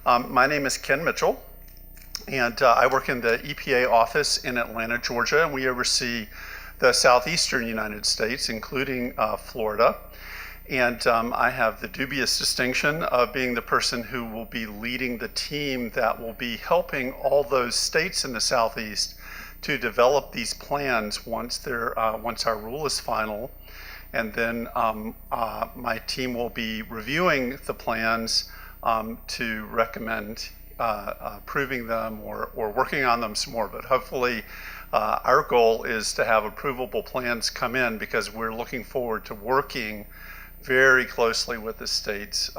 My name is Ken Mitchell, and I work in the EPA office in Atlanta, Georgia, and we oversee the southeastern United States, including Florida. And I have the dubious distinction of being the person who will be leading the team that will be helping all those states in the southeast to develop these plans once our rule is final. And then my team will be reviewing the plans to recommend approving them or working on them some more. But hopefully our goal is to have approvable plans come in, because we're looking forward to working very closely with the states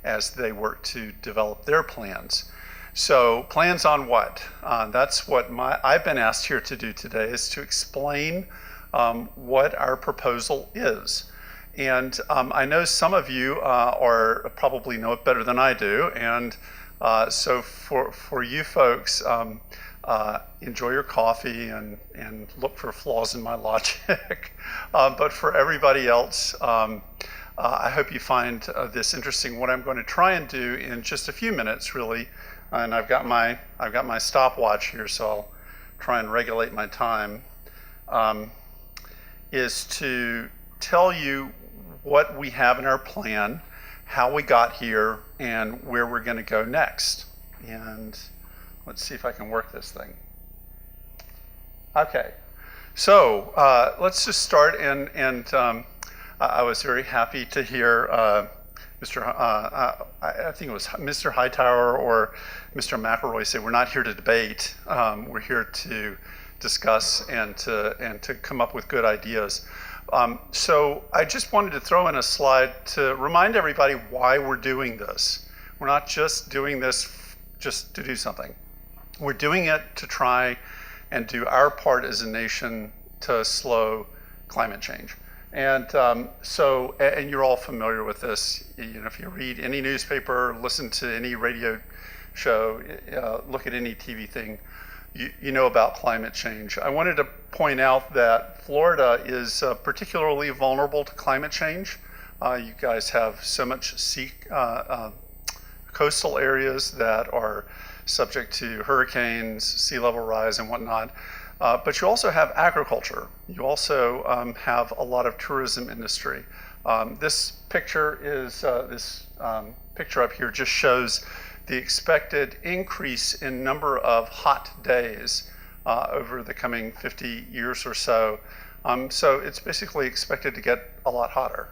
as they work to develop their plans. So plans on what? That's what I've been asked here to do today, is to explain what our proposal is. And I know some of you probably know it better than I do. And so for you folks, enjoy your coffee and look for flaws in my logic. But for everybody else, I hope you find this interesting. What I'm going to try and do in just a few minutes, really, and I've got my stopwatch here, so I'll try and regulate my time, is to tell you what we have in our plan, how we got here, and where we're going to go next. And let's see if I can work this thing. Okay, so let's just start. And I was very happy to hear I think it was Mr. Hightower or Mr. McElroy say, we're not here to debate, we're here to discuss and to come up with good ideas. So I just wanted to throw in a slide to remind everybody why we're doing this. We're not just doing this just to do something. We're doing it to try and do our part as a nation to slow climate change. And and you're all familiar with this. You know, if you read any newspaper, listen to any radio show, look at any TV thing, you know about climate change. I wanted to point out that Florida is particularly vulnerable to climate change. You guys have so much coastal areas that are subject to hurricanes, sea level rise, and whatnot. But you also have agriculture. You also have a lot of tourism industry. This picture picture up here just shows the expected increase in number of hot days over the coming 50 years or so. So it's basically expected to get a lot hotter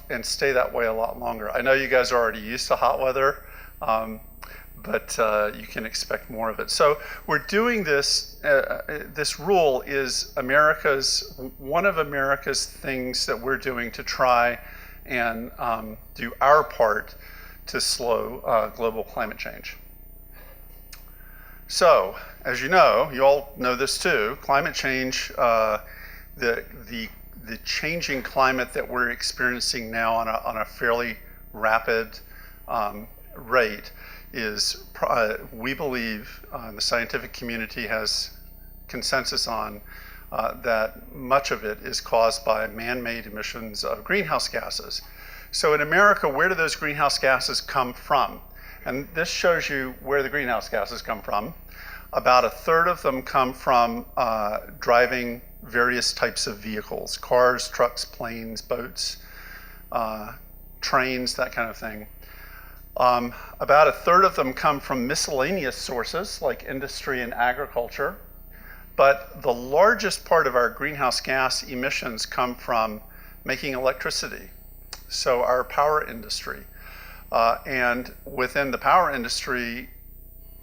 and stay that way a lot longer. I know you guys are already used to hot weather, but you can expect more of it. So we're doing this. This rule is one of America's things that we're doing to try and do our part to slow global climate change. So, as you know, you all know this too, climate change, the changing climate that we're experiencing now on a fairly rapid rate is, we believe, the scientific community has consensus on that much of it is caused by man-made emissions of greenhouse gases. So in America, where do those greenhouse gases come from? And this shows you where the greenhouse gases come from. About a third of them come from driving various types of vehicles: cars, trucks, planes, boats, trains, that kind of thing. About a third of them come from miscellaneous sources like industry and agriculture. But the largest part of our greenhouse gas emissions come from making electricity. So our power industry. And within the power industry,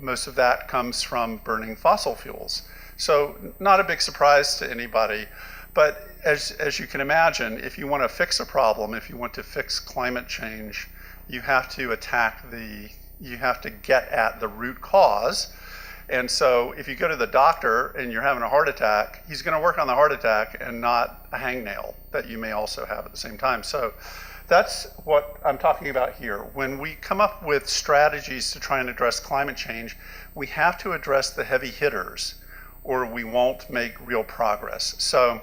most of that comes from burning fossil fuels. So not a big surprise to anybody. But as you can imagine, if you want to fix a problem, if you want to fix climate change, you have to get at the root cause. And so if you go to the doctor and you're having a heart attack, he's going to work on the heart attack and not a hangnail that you may also have at the same time. So that's what I'm talking about here. When we come up with strategies to try and address climate change, we have to address the heavy hitters, or we won't make real progress. So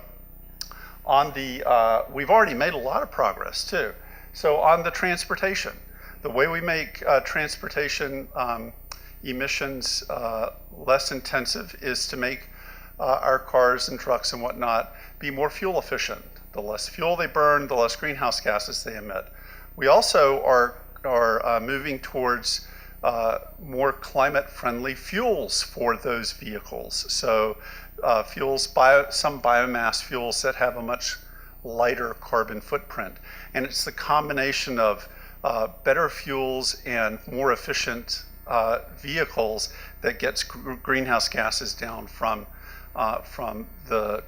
we've already made a lot of progress too. So on the transportation, The way we make transportation emissions less intensive is to make our cars and trucks and whatnot be more fuel efficient. The less fuel they burn, the less greenhouse gases they emit. We also are moving towards more climate-friendly fuels for those vehicles. So some biomass fuels that have a much lighter carbon footprint. And it's the combination of better fuels and more efficient vehicles that gets greenhouse gases down from the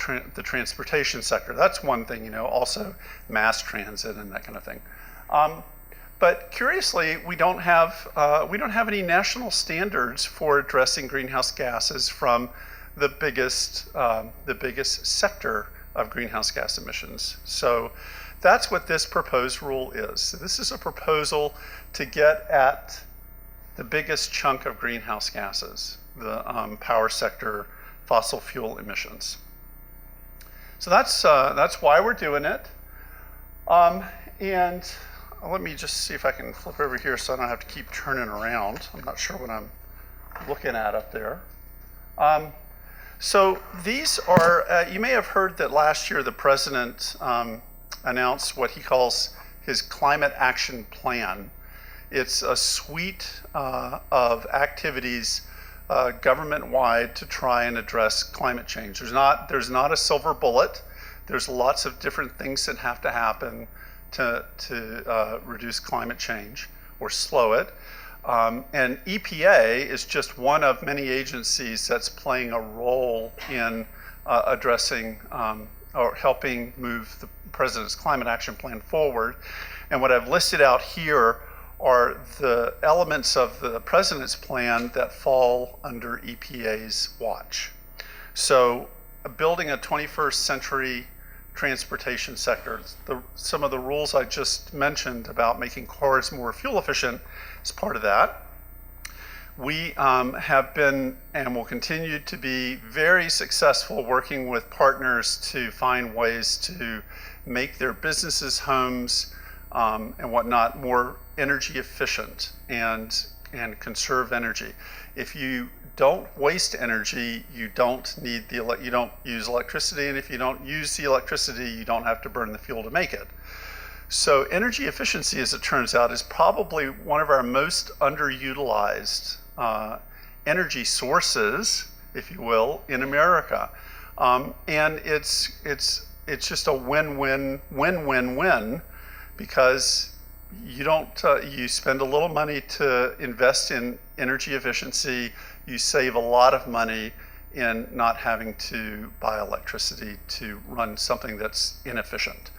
transportation sector. That's one thing, also mass transit and that kind of thing. But curiously, we don't have any national standards for addressing greenhouse gases from the biggest sector of greenhouse gas emissions. So that's what this proposed rule is. So this is a proposal to get at the biggest chunk of greenhouse gases, the power sector, fossil fuel emissions. So that's why we're doing it. And let me just see if I can flip over here so I don't have to keep turning around. I'm not sure what I'm looking at up there. So these are, you may have heard that last year the president announced what he calls his climate action plan. It's a suite of activities government-wide to try and address climate change. There's not a silver bullet. There's lots of different things that have to happen to reduce climate change or slow it. And EPA is just one of many agencies that's playing a role in addressing or helping move the president's climate action plan forward. And what I've listed out here are the elements of the president's plan that fall under EPA's watch. So building a 21st century transportation sector. Some of the rules I just mentioned about making cars more fuel efficient is part of that. We have been and will continue to be very successful working with partners to find ways to make their businesses, homes, and whatnot more energy efficient and conserve energy. If you don't waste energy, you don't use electricity, and if you don't use the electricity, you don't have to burn the fuel to make it. So energy efficiency, as it turns out, is probably one of our most underutilized energy sources, if you will, in America. And it's just a win-win-win-win-win, because you spend a little money to invest in energy efficiency, you save a lot of money in not having to buy electricity to run something that's inefficient.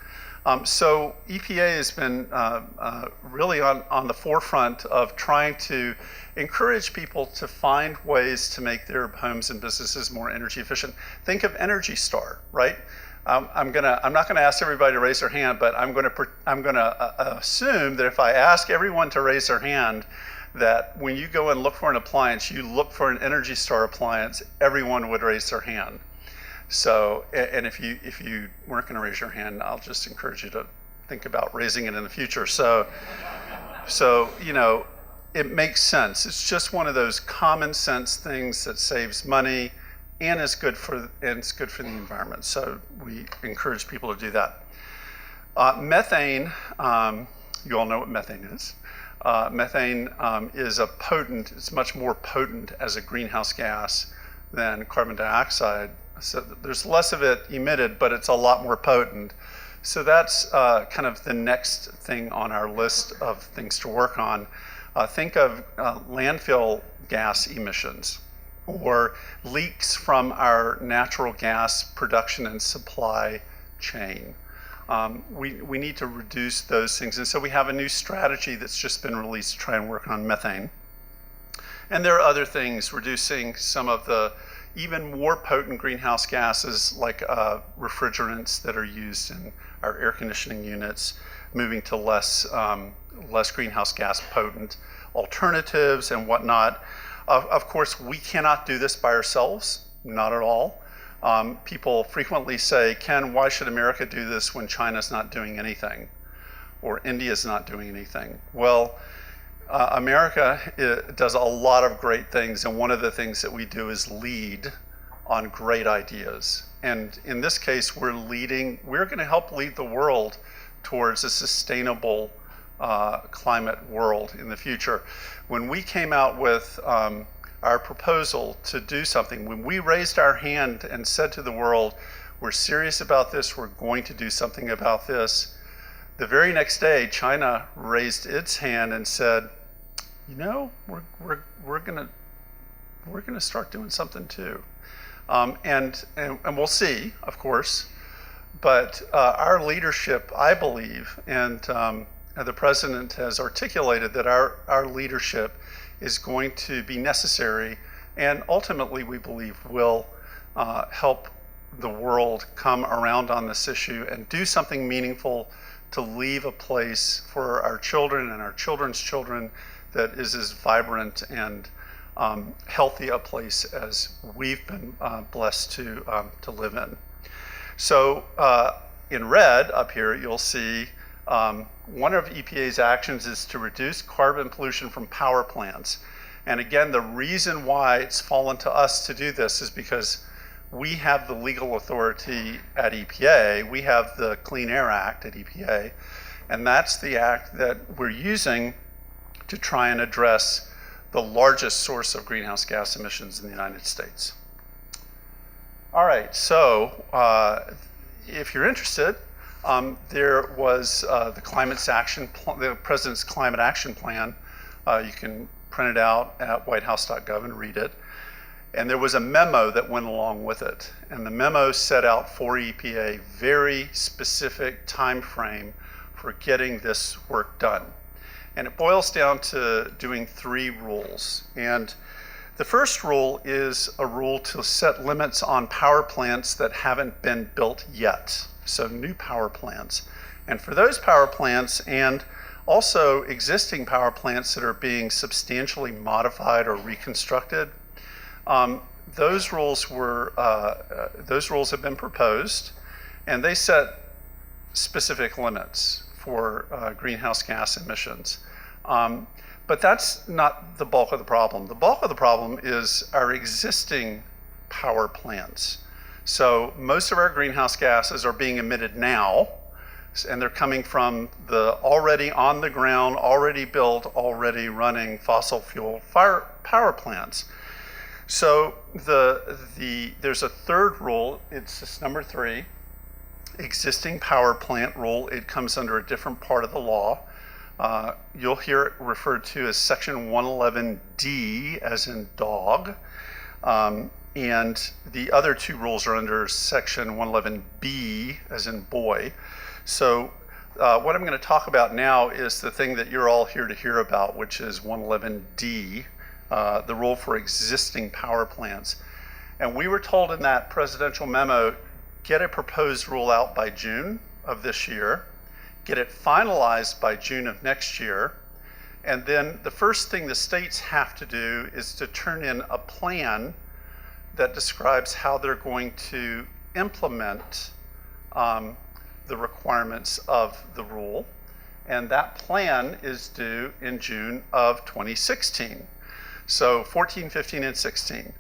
So EPA has been really on the forefront of trying to encourage people to find ways to make their homes and businesses more energy efficient. Think of Energy Star, right? I'm not gonna ask everybody to raise their hand, but I'm gonna assume that if I ask everyone to raise their hand, that when you go and look for an appliance, you look for an Energy Star appliance, everyone would raise their hand. So, and if you weren't gonna raise your hand, I'll just encourage you to think about raising it in the future. So it makes sense. It's just one of those common sense things that saves money and is good for the environment. So we encourage people to do that. Methane, you all know what methane is. Methane is it's much more potent as a greenhouse gas than carbon dioxide. So there's less of it emitted, but it's a lot more potent. So that's kind of the next thing on our list of things to work on. Think of landfill gas emissions or leaks from our natural gas production and supply chain. We need to reduce those things. And so we have a new strategy that's just been released to try and work on methane. And there are other things, reducing some of the even more potent greenhouse gases like refrigerants that are used in our air conditioning units, moving to less greenhouse gas potent alternatives and whatnot. Of course, we cannot do this by ourselves, not at all. People frequently say, Ken, why should America do this when China's not doing anything or India's not doing anything? Well, America does a lot of great things, and one of the things that we do is lead on great ideas. And in this case, we're going to help lead the world towards a sustainable climate world in the future. When we came out with our proposal to do something, when we raised our hand and said to the world, we're serious about this, we're going to do something about this, the very next day, China raised its hand and said, you know, we're gonna start doing something too, and we'll see, of course. But our leadership, I believe, and the president has articulated that our leadership is going to be necessary, and ultimately we believe will help the world come around on this issue and do something meaningful to leave a place for our children and our children's children that is as vibrant and healthy a place as we've been blessed to live in. So in red up here, you'll see one of EPA's actions is to reduce carbon pollution from power plants. And again, the reason why it's fallen to us to do this is because we have the legal authority at EPA. We have the Clean Air Act at EPA, and that's the act that we're using to try and address the largest source of greenhouse gas emissions in the United States. All right, so if you're interested, there was the President's Climate Action Plan. You can print it out at whitehouse.gov and read it. And there was a memo that went along with it. And the memo set out for EPA very specific time frame for getting this work done. And it boils down to doing 3 rules. And the first rule is a rule to set limits on power plants that haven't been built yet. So new power plants. And for those power plants and also existing power plants that are being substantially modified or reconstructed, those rules have been proposed, and they set specific limits for greenhouse gas emissions. But that's not the bulk of the problem. The bulk of the problem is our existing power plants. So most of our greenhouse gases are being emitted now, and they're coming from the already on the ground, already built, already running fossil fuel power plants. So there's a third rule, it's this number 3, existing power plant rule. It comes under a different part of the law. You'll hear it referred to as Section 111D, as in dog. And the other 2 rules are under Section 111B, as in boy. So what I'm going to talk about now is the thing that you're all here to hear about, which is 111D, the rule for existing power plants. And we were told in that presidential memo, get a proposed rule out by June of this year, get it finalized by June of next year, and then the first thing the states have to do is to turn in a plan that describes how they're going to implement the requirements of the rule. And that plan is due in June of 2016. So 14, 15, and 16.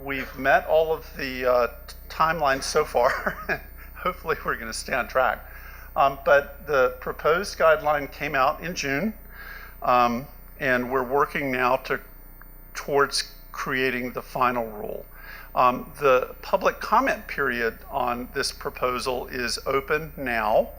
We've met all of the timelines so far. Hopefully we're going to stay on track. But the proposed guideline came out in June, and we're working now towards creating the final rule. The public comment period on this proposal is open now,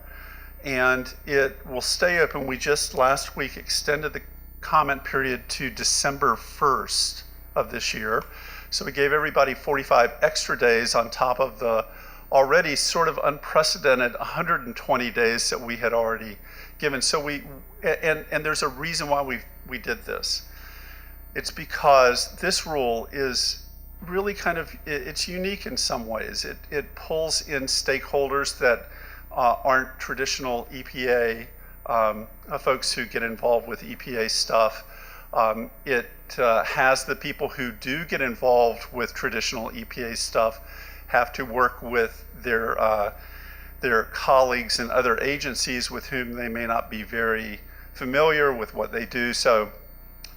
and it will stay open. We just last week extended the comment period to December 1st of this year. So we gave everybody 45 extra days on top of the already sort of unprecedented 120 days that we had already given. So and there's a reason why we did this. It's because this rule is really it's unique in some ways. It pulls in stakeholders that aren't traditional EPA folks who get involved with EPA stuff. It has the people who do get involved with traditional EPA stuff have to work with their colleagues in other agencies with whom they may not be very familiar with what they do. So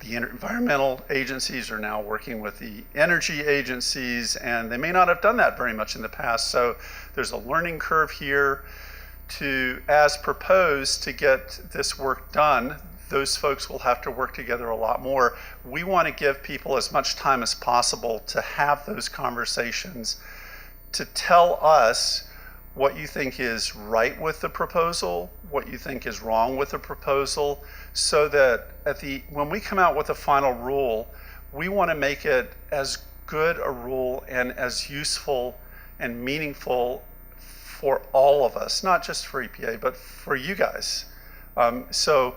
the environmental agencies are now working with the energy agencies, and they may not have done that very much in the past. So there's a learning curve here to, as proposed, to get this work done. Those folks will have to work together a lot more. We want to give people as much time as possible to have those conversations, to tell us what you think is right with the proposal, what you think is wrong with the proposal, so that when we come out with a final rule, we want to make it as good a rule and as useful and meaningful for all of us, not just for EPA, but for you guys. So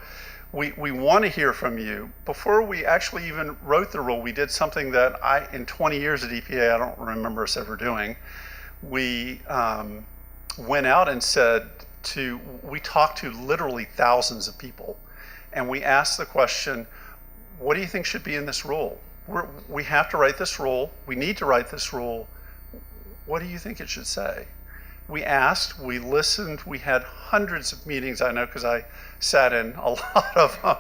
we want to hear from you. Before we actually even wrote the rule, we did something that in 20 years at EPA, I don't remember us ever doing. We went out and we talked to literally thousands of people, and we asked the question, what do you think should be in this rule? We have to write this rule. We need to write this rule. What do you think it should say? We asked, we listened, we had hundreds of meetings, I know, because I sat in a lot of them.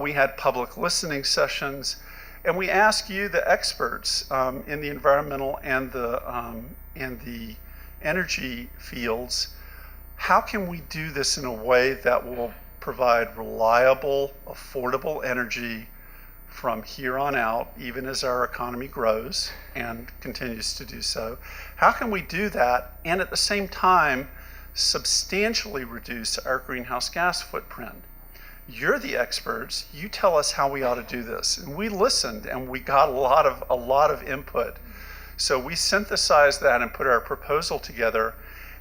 We had public listening sessions, and we asked you, the experts in the environmental and the energy fields, how can we do this in a way that will provide reliable, affordable energy from here on out, even as our economy grows and continues to do so? How can we do that and at the same time substantially reduce our greenhouse gas footprint? You're the experts. You tell us how we ought to do this. And we listened, and we got a lot of input. So we synthesized that and put our proposal together.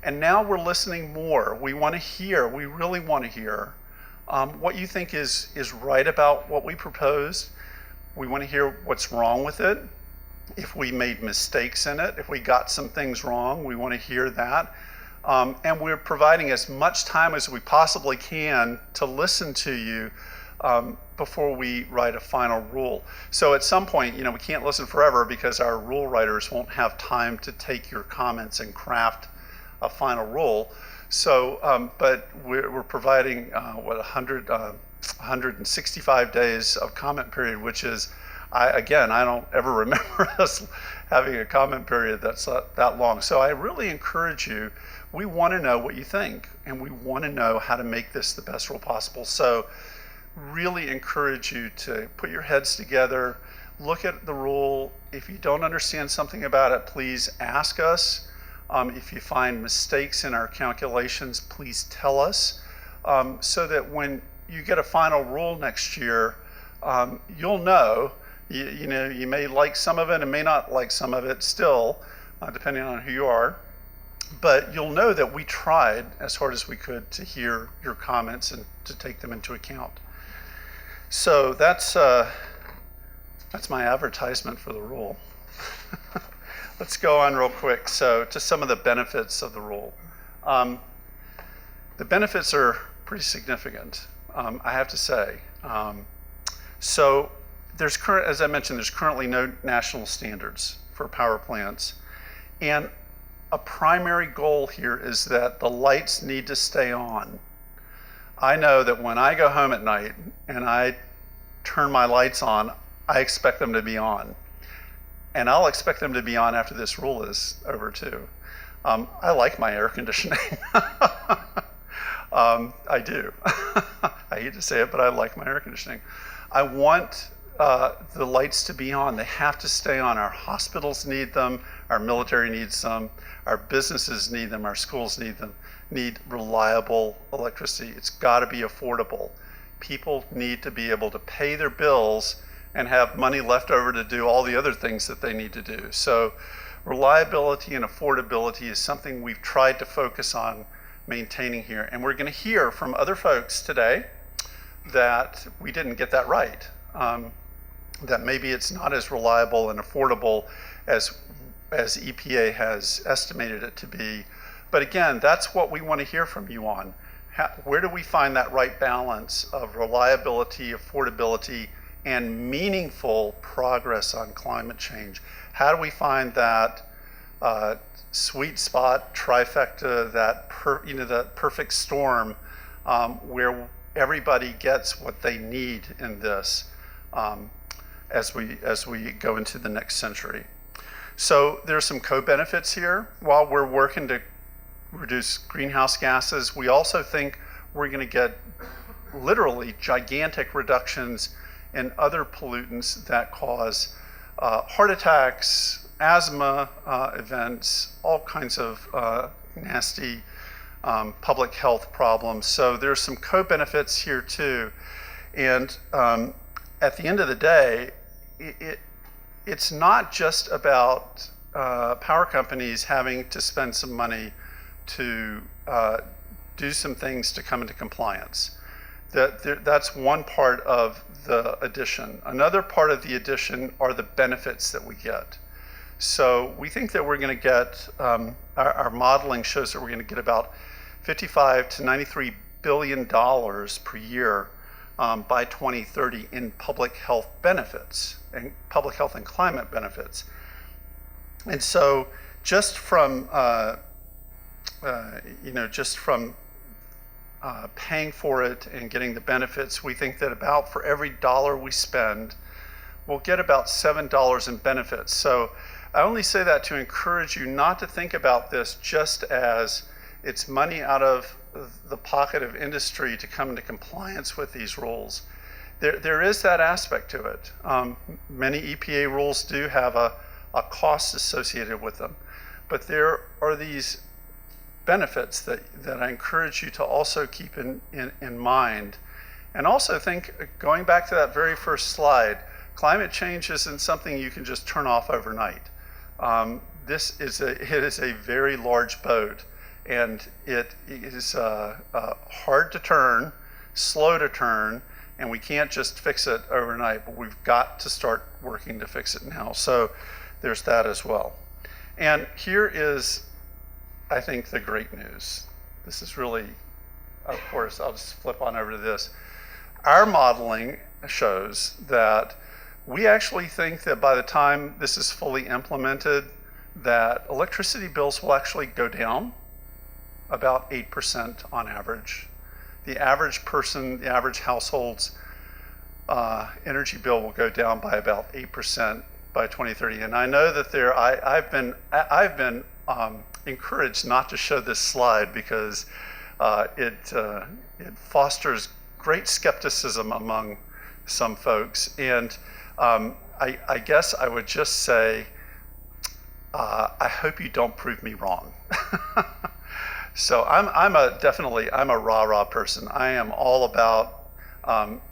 And now we're listening more. We want to hear. We really want to hear what you think is right about what we proposed. We want to hear what's wrong with it. If we made mistakes in it, if we got some things wrong, we want to hear that. And we're providing as much time as we possibly can to listen to you before we write a final rule. So at some point, we can't listen forever because our rule writers won't have time to take your comments and craft a final rule. So, but we're providing 165 days of comment period, which is, I don't ever remember us having a comment period that's that long. So I really encourage you. We want to know what you think, and we want to know how to make this the best rule possible. So really encourage you to put your heads together, look at the rule. If you don't understand something about it, please ask us. If you find mistakes in our calculations, please tell us, so that when you get a final rule next year, you'll know. You may like some of it and may not like some of it still, depending on who you are. But you'll know that we tried as hard as we could to hear your comments and to take them into account. So that's my advertisement for the rule. Let's go on real quick. So to some of the benefits of the rule. The benefits are pretty significant, I have to say. So as I mentioned, there's currently no national standards for power plants. And a primary goal here is that the lights need to stay on. I know that when I go home at night and I turn my lights on, I expect them to be on. And I'll expect them to be on after this rule is over too. I like my air conditioning. I do. I hate to say it, but I like my air conditioning. I want the lights to be on. They have to stay on. Our hospitals need them. Our military needs them. Our businesses need them. Our schools need them. Need reliable electricity. It's got to be affordable. People need to be able to pay their bills and have money left over to do all the other things that they need to do. So reliability and affordability is something we've tried to focus on maintaining here. And we're going to hear from other folks today that we didn't get that right. That maybe it's not as reliable and affordable as EPA has estimated it to be. But again, that's what we want to hear from you on. Where do we find that right balance of reliability, affordability, and meaningful progress on climate change? How do we find that sweet spot, trifecta, that perfect storm where everybody gets what they need in this as we go into the next century. So there's some co-benefits here. While we're working to reduce greenhouse gases, we also think we're going to get literally gigantic reductions in other pollutants that cause heart attacks, asthma events, all kinds of nasty public health problems. So there's some co-benefits here too. And at the end of the day, it's not just about power companies having to spend some money to do some things to come into compliance. That's one part of the addition. Another part of the addition are the benefits that we get. So we think that we're going to get, our modeling shows that we're going to get about $55 to $93 billion per year by 2030 in public health benefits, and public health and climate benefits. And so just from, paying for it and getting the benefits, we think that about for every dollar we spend, we'll get about $7 in benefits. So I only say that to encourage you not to think about this just as it's money out of the pocket of industry to come into compliance with these rules. There is that aspect to it. Many EPA rules do have a cost associated with them, but there are these benefits that I encourage you to also keep in mind. And also think, going back to that very first slide, climate change isn't something you can just turn off overnight. It is a very large boat, and it is hard to turn, slow to turn, and we can't just fix it overnight, but we've got to start working to fix it now. So there's that as well. And here is, I think, the great news. This is really, of course, I'll just flip on over to this. Our modeling shows that we actually think that by the time this is fully implemented, that electricity bills will actually go down about 8% on average. The average person, the average household's energy bill will go down by about 8% by 2030. And I know that I've been encouraged not to show this slide because it fosters great skepticism among some folks. And I guess I would just say, I hope you don't prove me wrong. So I'm a rah-rah person. I am all about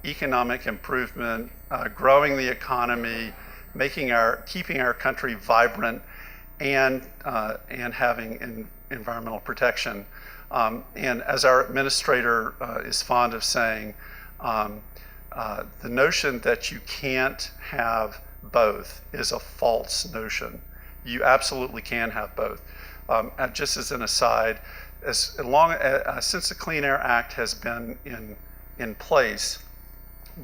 economic improvement, growing the economy, keeping our country vibrant, and having environmental protection. And as our administrator is fond of saying, the notion that you can't have both is a false notion. You absolutely can have both. And just as an aside, since the Clean Air Act has been in place,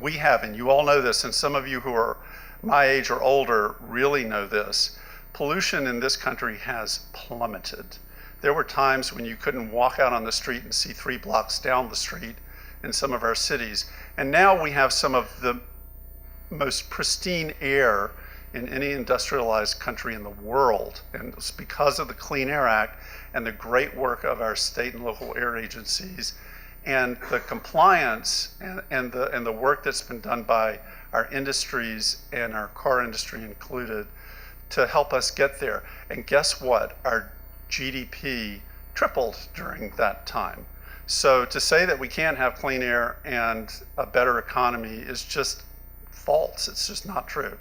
we have, and you all know this, and some of you who are my age or older really know this, pollution in this country has plummeted. There were times when you couldn't walk out on the street and see 3 blocks down the street in some of our cities. And now we have some of the most pristine air in any industrialized country in the world. And it's because of the Clean Air Act and the great work of our state and local air agencies and the compliance and the work that's been done by our industries and our car industry included to help us get there. And guess what? Our GDP tripled during that time. So to say that we can't have clean air and a better economy is just false. It's just not true.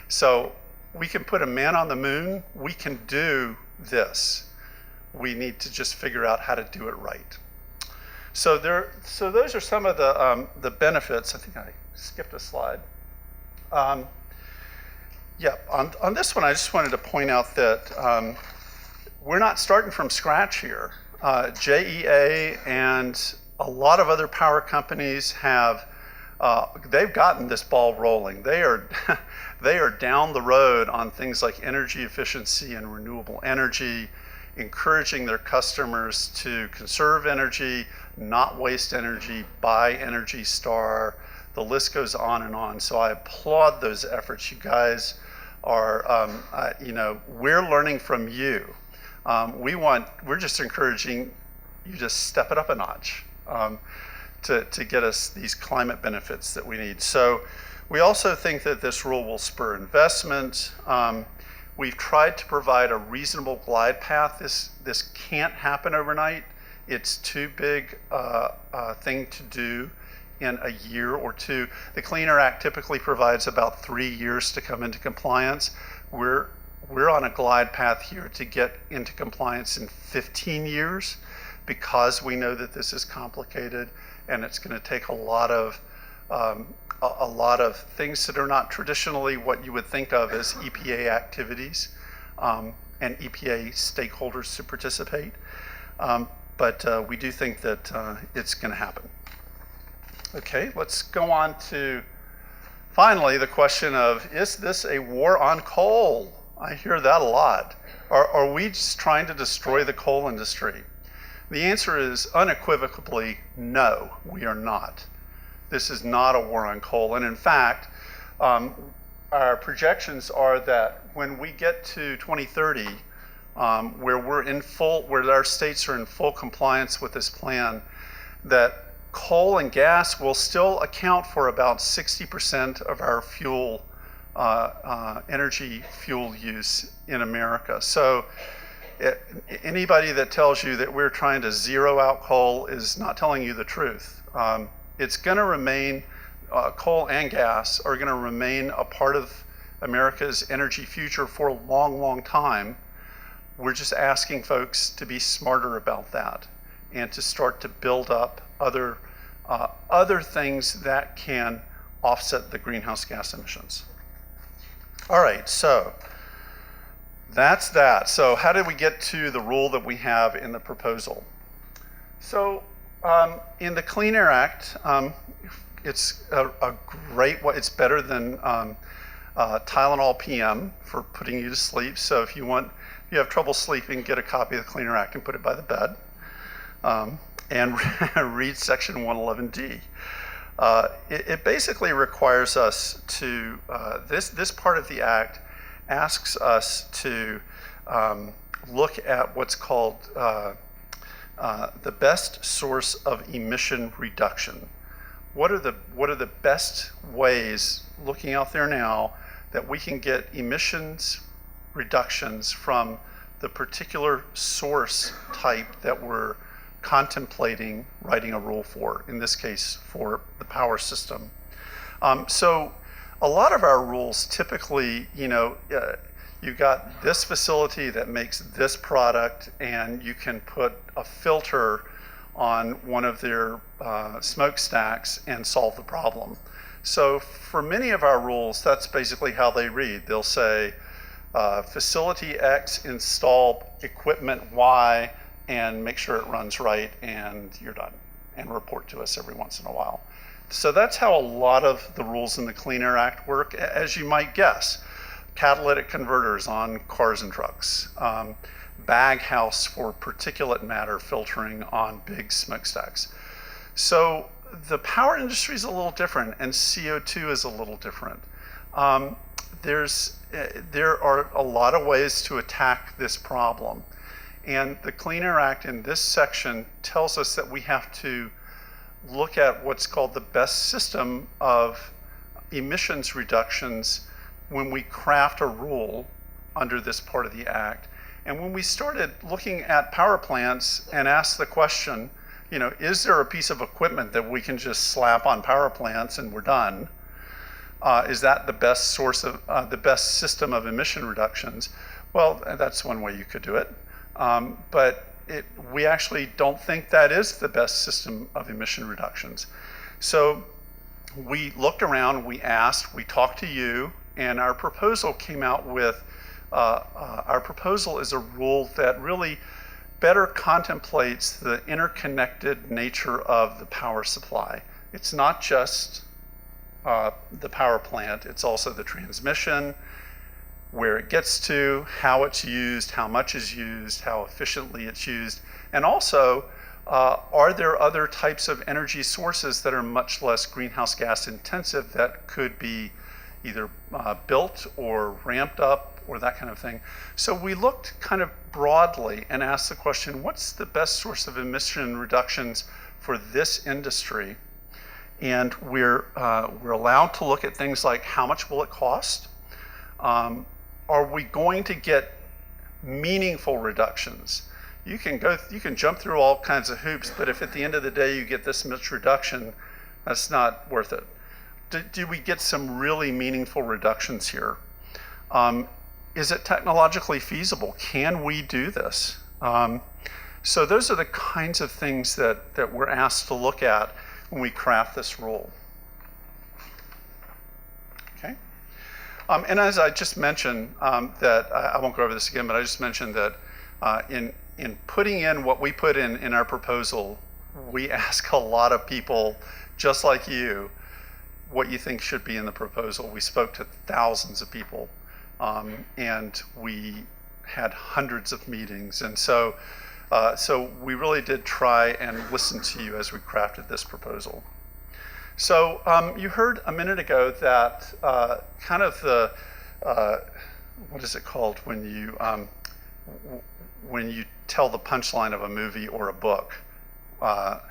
So we can put a man on the moon. We can do this. We need to just figure out how to do it right. So those are some of the benefits. I think I skipped a slide. On this one, I just wanted to point out that we're not starting from scratch here. JEA and a lot of other power companies have, they've gotten this ball rolling. They are down the road on things like energy efficiency and renewable energy, encouraging their customers to conserve energy, not waste energy, buy Energy Star. The list goes on and on. So I applaud those efforts. You guys are, we're learning from you. We're just encouraging you to step it up a notch to get us these climate benefits that we need. So we also think that this rule will spur investment. We've tried to provide a reasonable glide path. This can't happen overnight. It's too big a thing to do in a year or two. The Clean Air Act typically provides about 3 years to come into compliance. We're on a glide path here to get into compliance in 15 years because we know that this is complicated and it's going to take a lot of things that are not traditionally what you would think of as EPA activities and EPA stakeholders to participate. But we do think that it's going to happen. Okay, let's go on to finally the question of, is this a war on coal? I hear that a lot. Are we just trying to destroy the coal industry? The answer is unequivocally no, we are not. This is not a war on coal. And in fact, our projections are that when we get to 2030, where our states are in full compliance with this plan, that coal and gas will still account for about 60% of our energy fuel use in America. So anybody that tells you that we're trying to zero out coal is not telling you the truth. It's going to remain, coal and gas are going to remain a part of America's energy future for a long, long time. We're just asking folks to be smarter about that and to start to build up other things that can offset the greenhouse gas emissions. All right, so that's that. So how did we get to the rule that we have in the proposal? So in the Clean Air Act, it's a great, it's better than Tylenol PM for putting you to sleep. So if you have trouble sleeping, get a copy of the Clean Air Act and put it by the bed. And read section 111D. It basically requires us to, this part of the act asks us to look at what's called the best source of emission reduction. What are the best ways, looking out there now, that we can get emissions reductions from the particular source type that we're contemplating writing a rule for, in this case for the power system. So a lot of our rules typically, you've got this facility that makes this product and you can put a filter on one of their smokestacks and solve the problem. So for many of our rules, that's basically how they read. They'll say, facility X install equipment Y and make sure it runs right and you're done, and report to us every once in a while. So that's how a lot of the rules in the Clean Air Act work, as you might guess. Catalytic converters on cars and trucks, bag house for particulate matter filtering on big smokestacks. So the power industry is a little different and CO2 is a little different. There are a lot of ways to attack this problem. And the Clean Air Act in this section tells us that we have to look at what's called the best system of emissions reductions when we craft a rule under this part of the Act. And when we started looking at power plants and asked the question, is there a piece of equipment that we can just slap on power plants and we're done? Is that the best source of, the best system of emission reductions? Well, that's one way you could do it. But we actually don't think that is the best system of emission reductions. So we looked around, we asked, we talked to you, and our proposal came out with, our proposal is a rule that really better contemplates the interconnected nature of the power supply. It's not just the power plant, it's also the transmission, where it gets to, how it's used, how much is used, how efficiently it's used, and also Are there other types of energy sources that are much less greenhouse gas intensive that could be either built or ramped up or that kind of thing? So we looked kind of broadly and asked the question, what's the best source of emission reductions for this industry? And we're allowed to look at things like how much will it cost? Are we going to get meaningful reductions? You can jump through all kinds of hoops, but if at the end of the day you get this much reduction, that's not worth it. Do we get some really meaningful reductions here? Is it technologically feasible? Can we do this? So those are the kinds of things that we're asked to look at when we craft this rule. Okay. And as I just mentioned, that I won't go over this again, but I just mentioned that in putting in what we put in our proposal, we ask a lot of people, just like you, what you think should be in the proposal. We spoke to thousands of people, and we had hundreds of meetings. And so we really did try and listen to you as we crafted this proposal. So you heard a minute ago that kind of the, what is it called when you tell the punchline of a movie or a book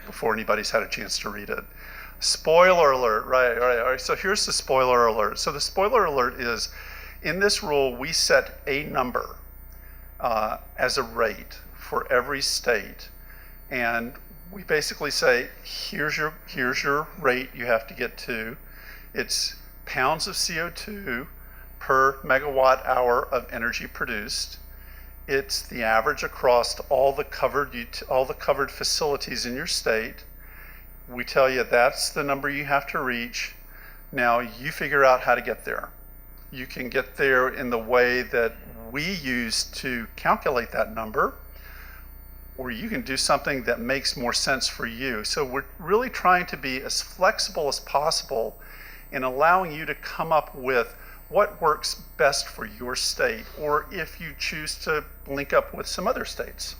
before anybody's had a chance to read it. Spoiler alert, right. So here's the spoiler alert. So the spoiler alert is, in this rule, we set a number as a rate for every state. And we basically say, here's your rate you have to get to. It's pounds of CO2 per megawatt hour of energy produced. It's the average across all the covered facilities in your state. We tell you that's the number you have to reach. Now you figure out how to get there. You can get there in the way that we use to calculate that number, or you can do something that makes more sense for you. So we're really trying to be as flexible as possible in allowing you to come up with what works best for your state, or if you choose to link up with some other states.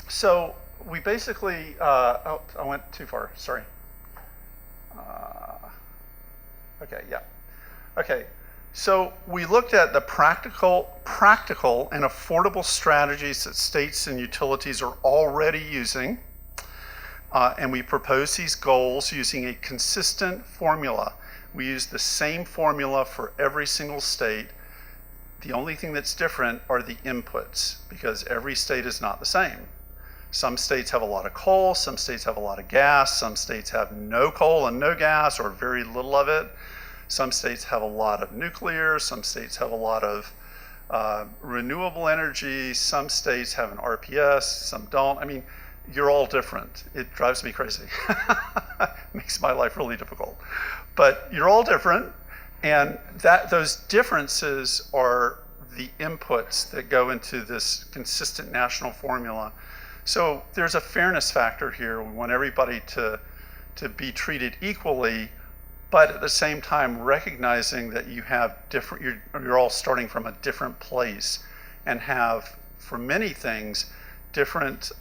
So we basically, oh, I went too far, sorry. Okay, yeah. Okay, so we looked at the practical and affordable strategies that states and utilities are already using, and we proposed these goals using a consistent formula. We use the same formula for every single state. The only thing that's different are the inputs, because every state is not the same. Some states have a lot of coal, some states have a lot of gas, some states have no coal and no gas, or very little of it. Some states have a lot of nuclear, some states have a lot of renewable energy, some states have an RPS, some don't. I mean, you're all different. It drives me crazy. Makes my life really difficult. But you're all different, and those differences are the inputs that go into this consistent national formula. So there's a fairness factor here. We want everybody to be treated equally, but at the same time recognizing that you have different, you're all starting from a different place and have, for many things, different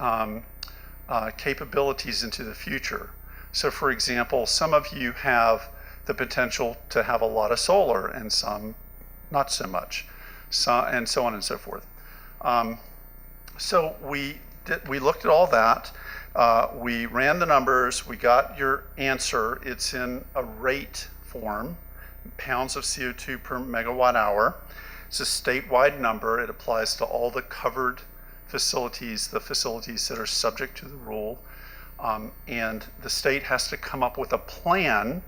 capabilities into the future. So for example, some of you have the potential to have a lot of solar and some not so much, and so on and so forth. So we looked at all that. We ran the numbers, we got your answer. It's in a rate form, pounds of CO2 per megawatt hour. It's a statewide number. It applies to all the covered facilities, the facilities that are subject to the rule. And the state has to come up with a plan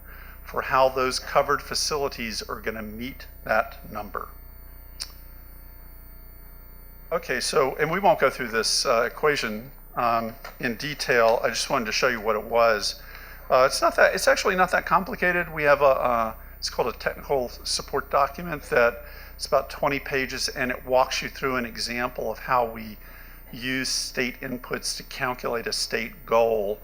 for how those covered facilities are going to meet that number. Okay, so, and we won't go through this equation in detail. I just wanted to show you what it was. It's actually not that complicated. We have it's called a technical support document that it's about 20 pages, and it walks you through an example of how we use state inputs to calculate a state goal.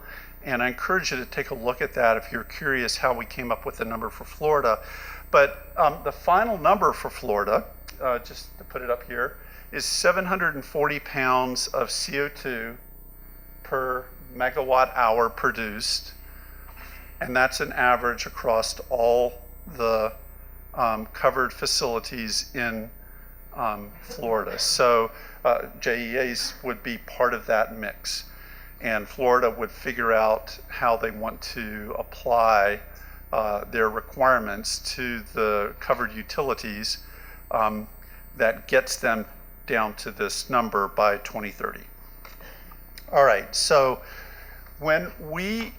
And I encourage you to take a look at that if you're curious how we came up with the number for Florida. But the final number for Florida, just to put it up here, is 740 pounds of CO2 per megawatt hour produced, and that's an average across all the covered facilities in Florida. So JEAs would be part of that mix, and Florida would figure out how they want to apply their requirements to the covered utilities that gets them down to this number by 2030. All right, so when we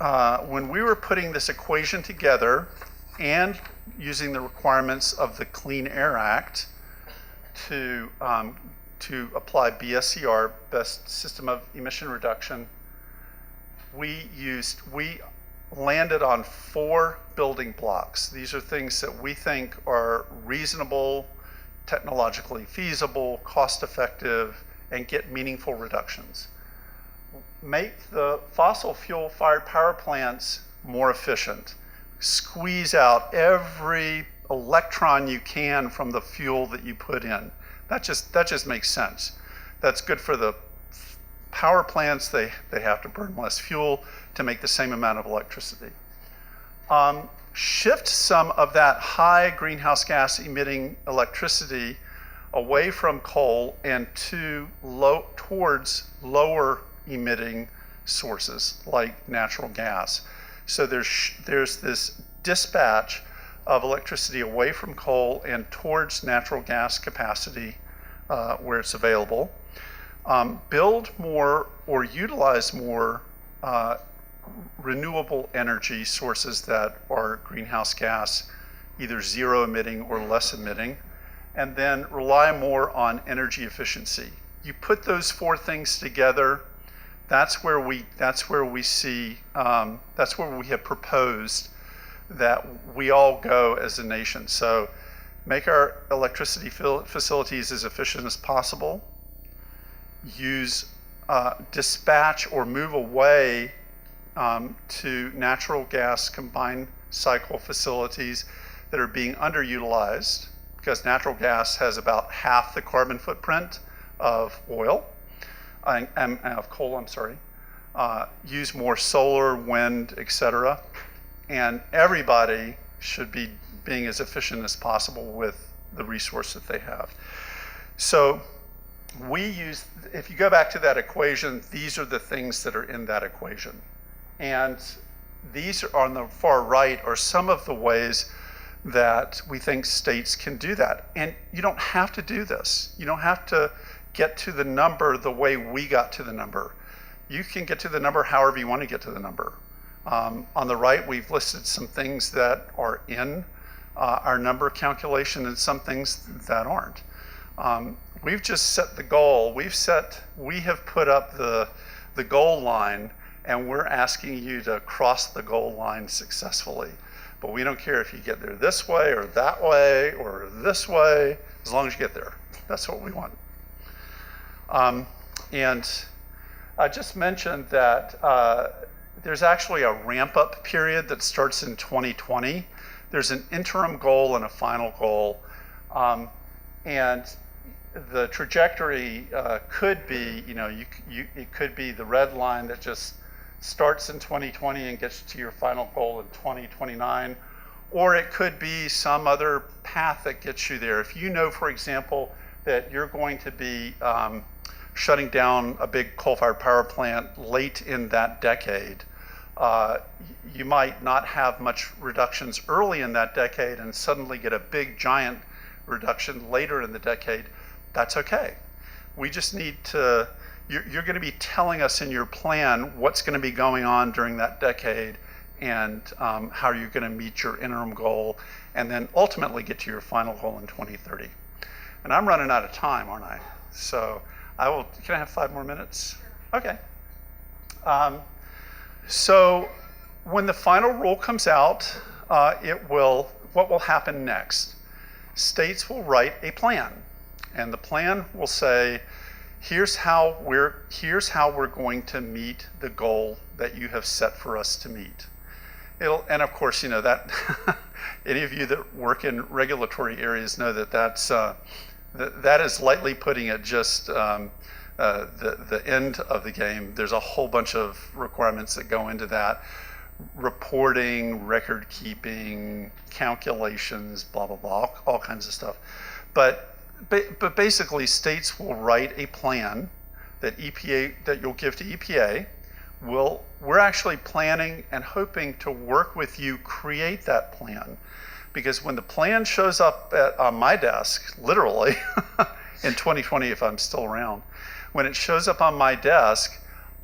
were putting this equation together and using the requirements of the Clean Air Act to apply BSER, Best System of Emission Reduction, we landed on 4 building blocks. These are things that we think are reasonable, technologically feasible, cost-effective, and get meaningful reductions. Make the fossil fuel-fired power plants more efficient. Squeeze out every electron you can from the fuel that you put in. That just makes sense. That's good for the power plants. They have to burn less fuel to make the same amount of electricity. Shift some of that high greenhouse gas emitting electricity away from coal and towards lower emitting sources like natural gas. So there's this dispatch of electricity away from coal and towards natural gas capacity where it's available. Build more or utilize more renewable energy sources that are greenhouse gas, either zero emitting or less emitting, and then rely more on energy efficiency. You put those 4 things together, that's where we have proposed that we all go as a nation. So make our electricity facilities as efficient as possible, use dispatch or move away to natural gas combined cycle facilities that are being underutilized, because natural gas has about half the carbon footprint of oil, of coal, I'm sorry. Use more solar, wind, etc. And everybody should be being as efficient as possible with the resource that they have. So if you go back to that equation, these are the things that are in that equation. And these are on the far right are some of the ways that we think states can do that. And you don't have to do this. You don't have to get to the number the way we got to the number. You can get to the number however you want to get to the number. On the right, we've listed some things that are in our number calculation and some things that aren't. We've just set the goal. We have put up the goal line, and we're asking you to cross the goal line successfully. But we don't care if you get there this way or that way or this way, as long as you get there. That's what we want. And I just mentioned that there's actually a ramp-up period that starts in 2020. There's an interim goal and a final goal. And the trajectory could be, it could be the red line that just starts in 2020 and gets to your final goal in 2029, or it could be some other path that gets you there. If you know, for example, that you're going to be shutting down a big coal-fired power plant late in that decade, you might not have much reductions early in that decade and suddenly get a big giant reduction later in the decade. That's okay. We just need to, you're going to be telling us in your plan what's going to be going on during that decade and how you're going to meet your interim goal and then ultimately get to your final goal in 2030. And I'm running out of time, aren't I? So can I have 5 more minutes? Okay. So when the final rule comes out, what will happen next? States will write a plan, and the plan will say, here's how we're going to meet the goal that you have set for us to meet. And of course, that any of you that work in regulatory areas know that that is lightly putting it, just the end of the game. There's a whole bunch of requirements that go into that. Reporting, record keeping, calculations, blah, blah, blah, all kinds of stuff. But basically, states will write a plan that you'll give to EPA. We're actually planning and hoping to work with you create that plan. Because when the plan shows up on my desk, literally, in 2020, if I'm still around, when it shows up on my desk,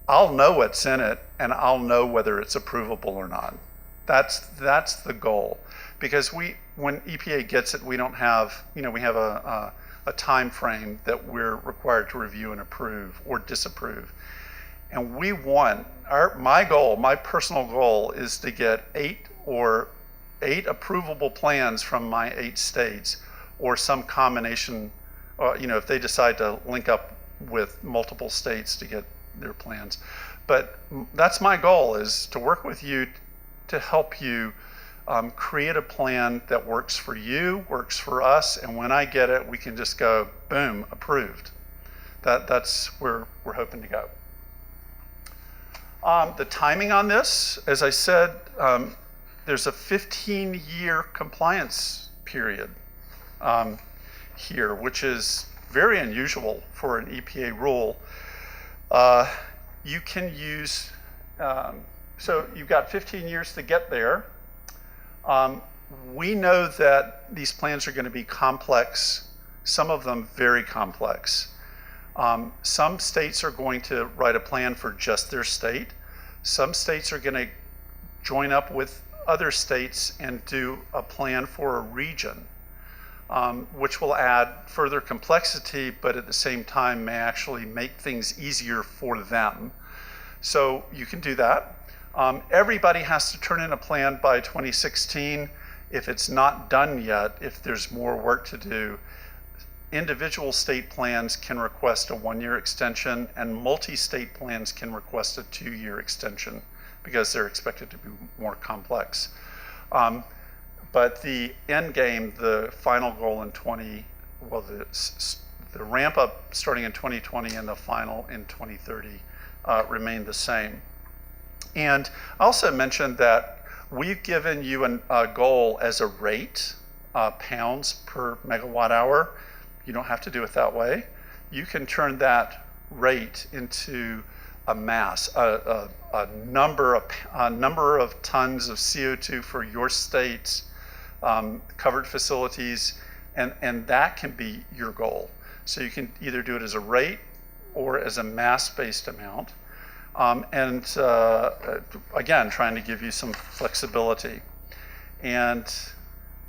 I'll know what's in it and I'll know whether it's approvable or not. That's the goal. Because when EPA gets it, we don't have, we have a time frame that we're required to review and approve or disapprove. And we want, my personal goal is to get 8 approvable plans from my 8 states, or some combination, if they decide to link up with multiple states to get their plans. But that's my goal, is to work with you to help you create a plan that works for you, works for us, and when I get it, we can just go, boom, approved. That's where we're hoping to go. The timing on this, as I said, there's a 15-year compliance period here, which is very unusual for an EPA rule. You can use, so you've got 15 years to get there. We know that these plans are going to be complex, some of them very complex. Some states are going to write a plan for just their state. Some states are going to join up with other states and do a plan for a region, which will add further complexity, but at the same time may actually make things easier for them. So you can do that. Everybody has to turn in a plan by 2016. If it's not done yet, if there's more work to do, individual state plans can request a 1-year extension, and multi-state plans can request a 2-year extension because they're expected to be more complex. But the end game, the final goal in the ramp up starting in 2020 and the final in 2030 remain the same. And I also mentioned that we've given you a goal as a rate, pounds per megawatt hour. You don't have to do it that way. You can turn that rate into a mass, a number of tons of CO2 for your state's covered facilities, and that can be your goal. So you can either do it as a rate or as a mass-based amount. Again, trying to give you some flexibility. And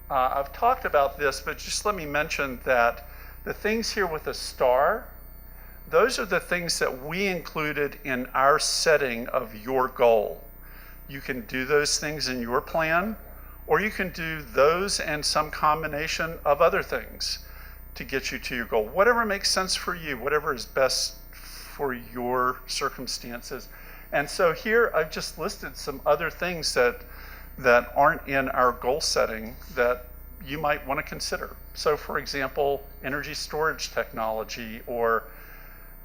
I've talked about this, but just let me mention that the things here with a star, those are the things that we included in our setting of your goal. You can do those things in your plan, or you can do those and some combination of other things to get you to your goal. Whatever makes sense for you, whatever is best for your circumstances. And so here I've just listed some other things that aren't in our goal setting that you might want to consider. So for example, energy storage technology, or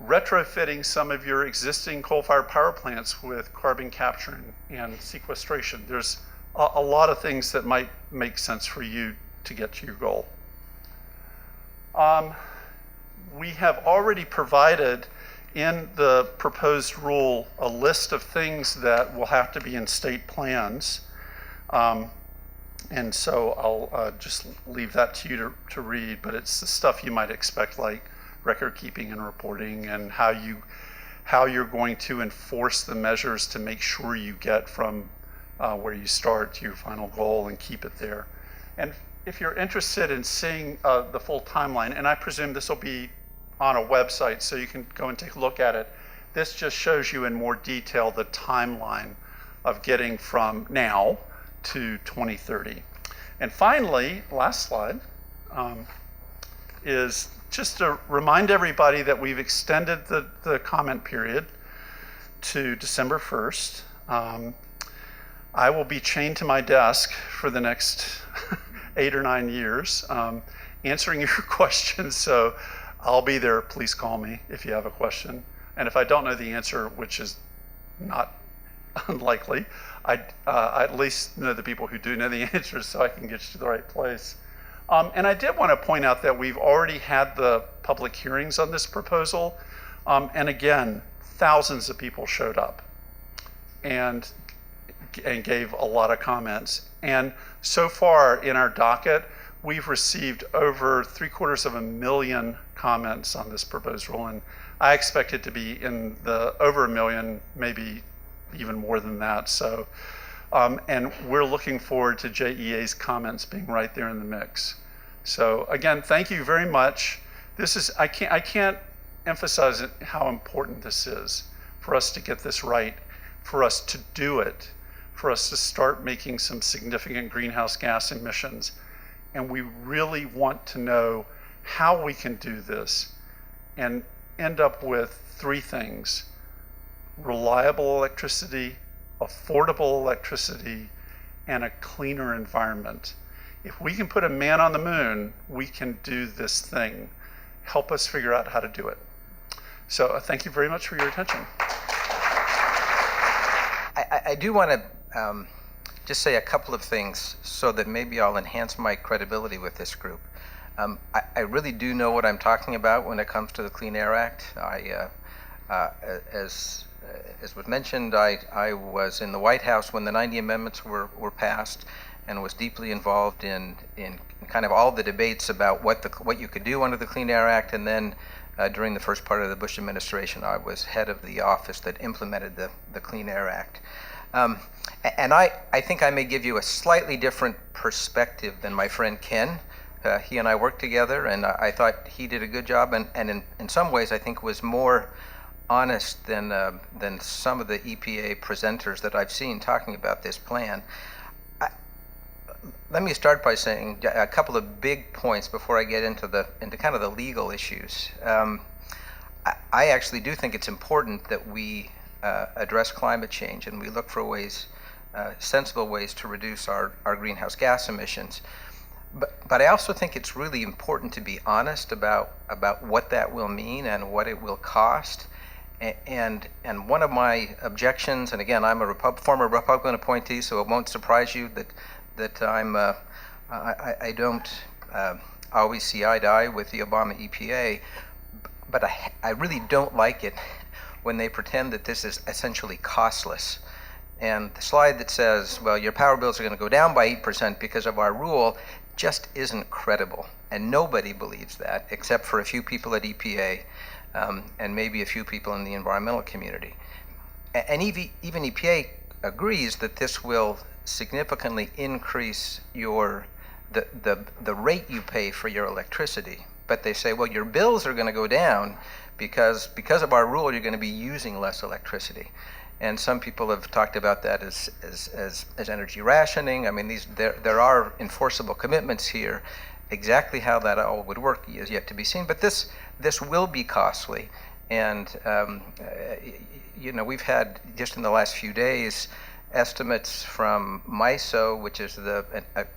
retrofitting some of your existing coal-fired power plants with carbon capture and sequestration. There's a lot of things that might make sense for you to get to your goal. We have already provided in the proposed rule a list of things that will have to be in state plans. And so I'll just leave that to you to read, but it's the stuff you might expect, like record keeping and reporting, and how you're going to enforce the measures to make sure you get from where you start to your final goal and keep it there. And if you're interested in seeing the full timeline, and I presume this will be on a website so you can go and take a look at it, this just shows you in more detail the timeline of getting from now to 2030. And finally, last slide, is just to remind everybody that we've extended the comment period to December 1st. I will be chained to my desk for the next 8 or 9 years answering your questions, so I'll be there. Please call me if you have a question. And if I don't know the answer, which is not unlikely, I at least know the people who do know the answers so I can get you to the right place. And I did want to point out that we've already had the public hearings on this proposal. And again, thousands of people showed up and gave a lot of comments. And so far in our docket, we've received over 750,000 comments on this proposal, and I expect it to be in the over 1 million, maybe even more than that. So, and we're looking forward to JEA's comments being right there in the mix. So again, thank you very much. This is, I can't emphasize how important this is for us to get this right, for us to do it, for us to start making some significant greenhouse gas emissions. And we really want to know how we can do this and end up with 3 things: reliable electricity, affordable electricity, and a cleaner environment. If we can put a man on the moon, we can do this thing. Help us figure out how to do it. So thank you very much for your attention. I do want to just say a couple of things so that maybe I'll enhance my credibility with this group. I really do know what I'm talking about when it comes to the Clean Air Act. As was mentioned, I was in the White House when the 90 amendments were passed, and was deeply involved in kind of all the debates about what you could do under the Clean Air Act. And then during the first part of the Bush administration, I was head of the office that implemented the Clean Air Act. And I think I may give you a slightly different perspective than my friend Ken. He and I worked together, and I thought he did a good job, and in some ways I think was more honest than some of the EPA presenters that I've seen talking about this plan. Let me start by saying a couple of big points before I get into kind of the legal issues. I actually do think it's important that we address climate change, and we look for ways, sensible ways to reduce our greenhouse gas emissions. But I also think it's really important to be honest about what that will mean and what it will cost. And one of my objections, and again, I'm a former Republican appointee, so it won't surprise you that I don't always see eye to eye with the Obama EPA, but I really don't like it when they pretend that this is essentially costless. And the slide that says, well, your power bills are going to go down by 8% because of our rule just isn't credible. And nobody believes that except for a few people at EPA and maybe a few people in the environmental community. And even EPA agrees that this will significantly increase the rate you pay for your electricity. But they say, well, your bills are going to go down because of our rule, you're going to be using less electricity. And some people have talked about that as energy rationing. I mean, there are enforceable commitments here. Exactly how that all would work is yet to be seen. But this will be costly. And we've had just in the last few days estimates from MISO, which is the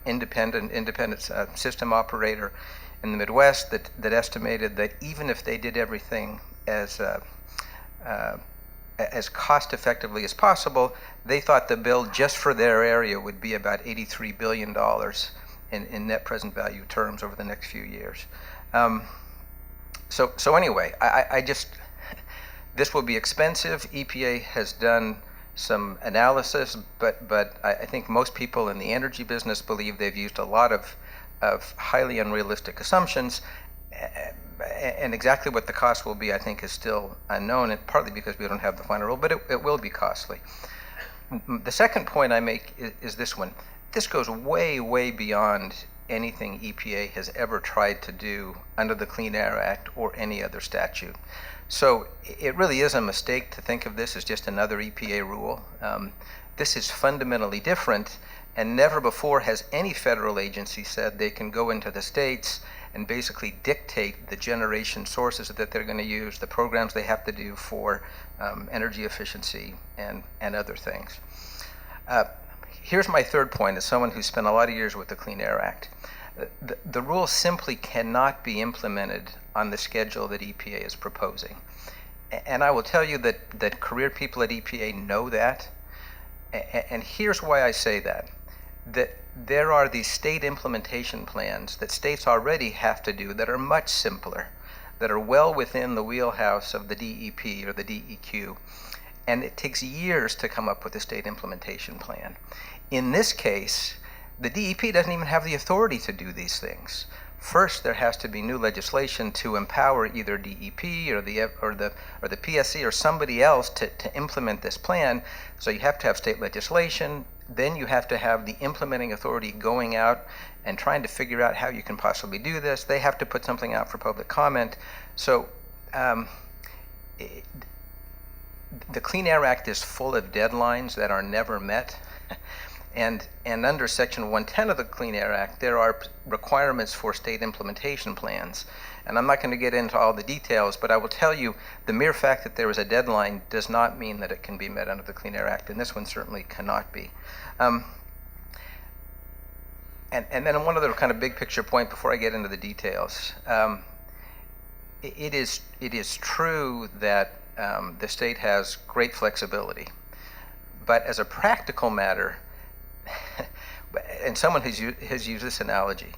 independent system operator in the Midwest, that estimated that even if they did everything as cost effectively as possible, they thought the bill just for their area would be about $83 billion in net present value terms over the next few years. So anyway, this will be expensive. EPA has done some analysis, but I think most people in the energy business believe they've used a lot of highly unrealistic assumptions, and exactly what the cost will be, I think, is still unknown, and partly because we don't have the final rule, but it will be costly. The second point I make is this one. This goes way, way beyond anything EPA has ever tried to do under the Clean Air Act or any other statute. So it really is a mistake to think of this as just another EPA rule. This is fundamentally different, and never before has any federal agency said they can go into the states and basically dictate the generation sources that they're going to use, the programs they have to do for energy efficiency and other things. Here's my third point as someone who spent a lot of years with the Clean Air Act. The rule simply cannot be implemented on the schedule that EPA is proposing. And I will tell you that career people at EPA know that. And here's why I say that. That there are these state implementation plans that states already have to do that are much simpler, that are well within the wheelhouse of the DEP or the DEQ. And it takes years to come up with a state implementation plan. In this case, the DEP doesn't even have the authority to do these things. First, there has to be new legislation to empower either DEP or the PSC or somebody else to implement this plan. So you have to have state legislation. Then you have to have the implementing authority going out and trying to figure out how you can possibly do this. They have to put something out for public comment. So the Clean Air Act is full of deadlines that are never met. And under Section 110 of the Clean Air Act, there are requirements for state implementation plans. And I'm not going to get into all the details, but I will tell you the mere fact that there is a deadline does not mean that it can be met under the Clean Air Act, and this one certainly cannot be. And then one other kind of big picture point before I get into the details. It is true that the state has great flexibility, but as a practical matter, and someone has used this analogy,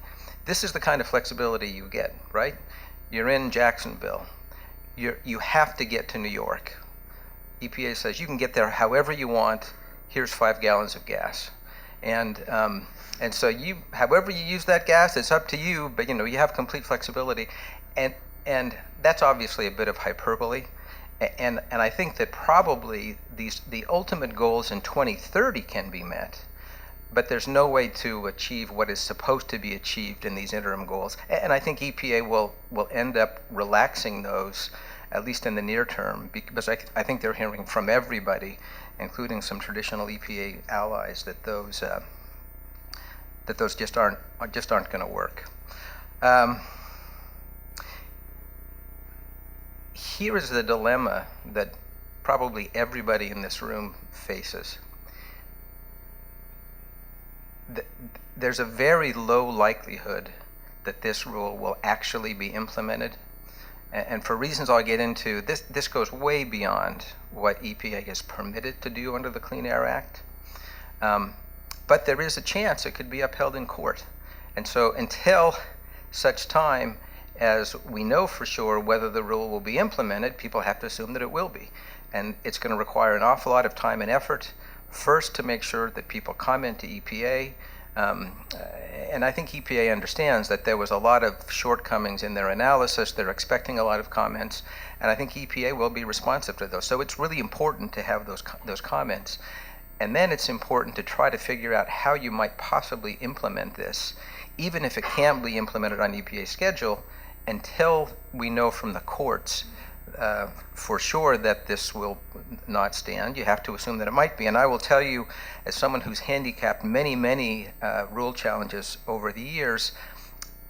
this is the kind of flexibility you get, right? You're in Jacksonville. You have to get to New York. EPA says you can get there however you want. Here's 5 gallons of gas. And so however you use that gas, it's up to you, but you have complete flexibility. And that's obviously a bit of hyperbole. And I think that probably the ultimate goals in 2030 can be met, but there's no way to achieve what is supposed to be achieved in these interim goals. And I think EPA will end up relaxing those, at least in the near term, because I think they're hearing from everybody, including some traditional EPA allies, that those just aren't going to work. Here is the dilemma that probably everybody in this room faces. There's a very low likelihood that this rule will actually be implemented. And for reasons I'll get into, this goes way beyond what EPA is permitted to do under the Clean Air Act. But there is a chance it could be upheld in court. And so until such time as we know for sure whether the rule will be implemented, people have to assume that it will be. And it's going to require an awful lot of time and effort, first to make sure that people comment to EPA. And I think EPA understands that there was a lot of shortcomings in their analysis. They're expecting a lot of comments, and I think EPA will be responsive to those. So it's really important to have those comments. And then it's important to try to figure out how you might possibly implement this, even if it can't be implemented on EPA's schedule, until we know from the courts for sure that this will not stand. You have to assume that it might be. And I will tell you, as someone who's handicapped many rule challenges over the years,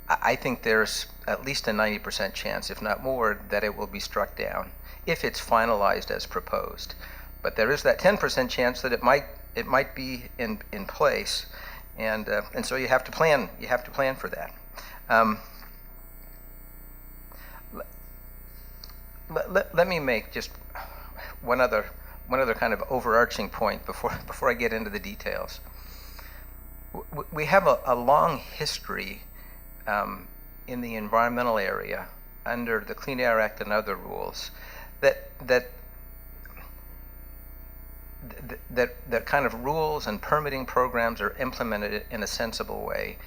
I think there's at least a 90% chance, if not more, that it will be struck down if it's finalized as proposed. But there is that 10% chance that it might be in place, and so you have to plan. You have to plan for that. Let me make just one other kind of overarching point before I get into the details. We have a long history in the environmental area under the Clean Air Act and other rules that kind of rules and permitting programs are implemented in a sensible way,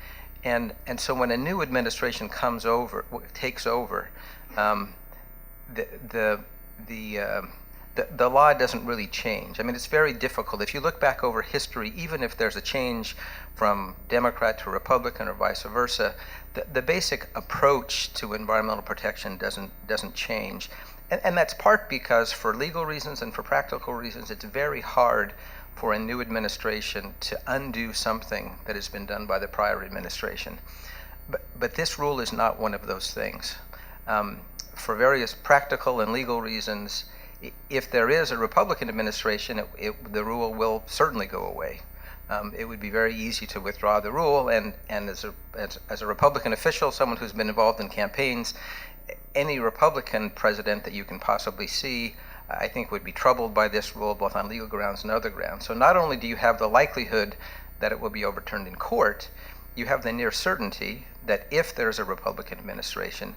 and so when a new administration takes over. The law doesn't really change. I mean, it's very difficult. If you look back over history, even if there's a change from Democrat to Republican or vice versa, the basic approach to environmental protection doesn't change. And that's part because for legal reasons and for practical reasons, it's very hard for a new administration to undo something that has been done by the prior administration. But this rule is not one of those things. For various practical and legal reasons, if there is a Republican administration, the rule will certainly go away. it would be very easy to withdraw the rule. And as a Republican official, someone who's been involved in campaigns, any Republican president that you can possibly see, I think, would be troubled by this rule, both on legal grounds and other grounds. So not only do you have the likelihood that it will be overturned in court, you have the near certainty that if there's a Republican administration,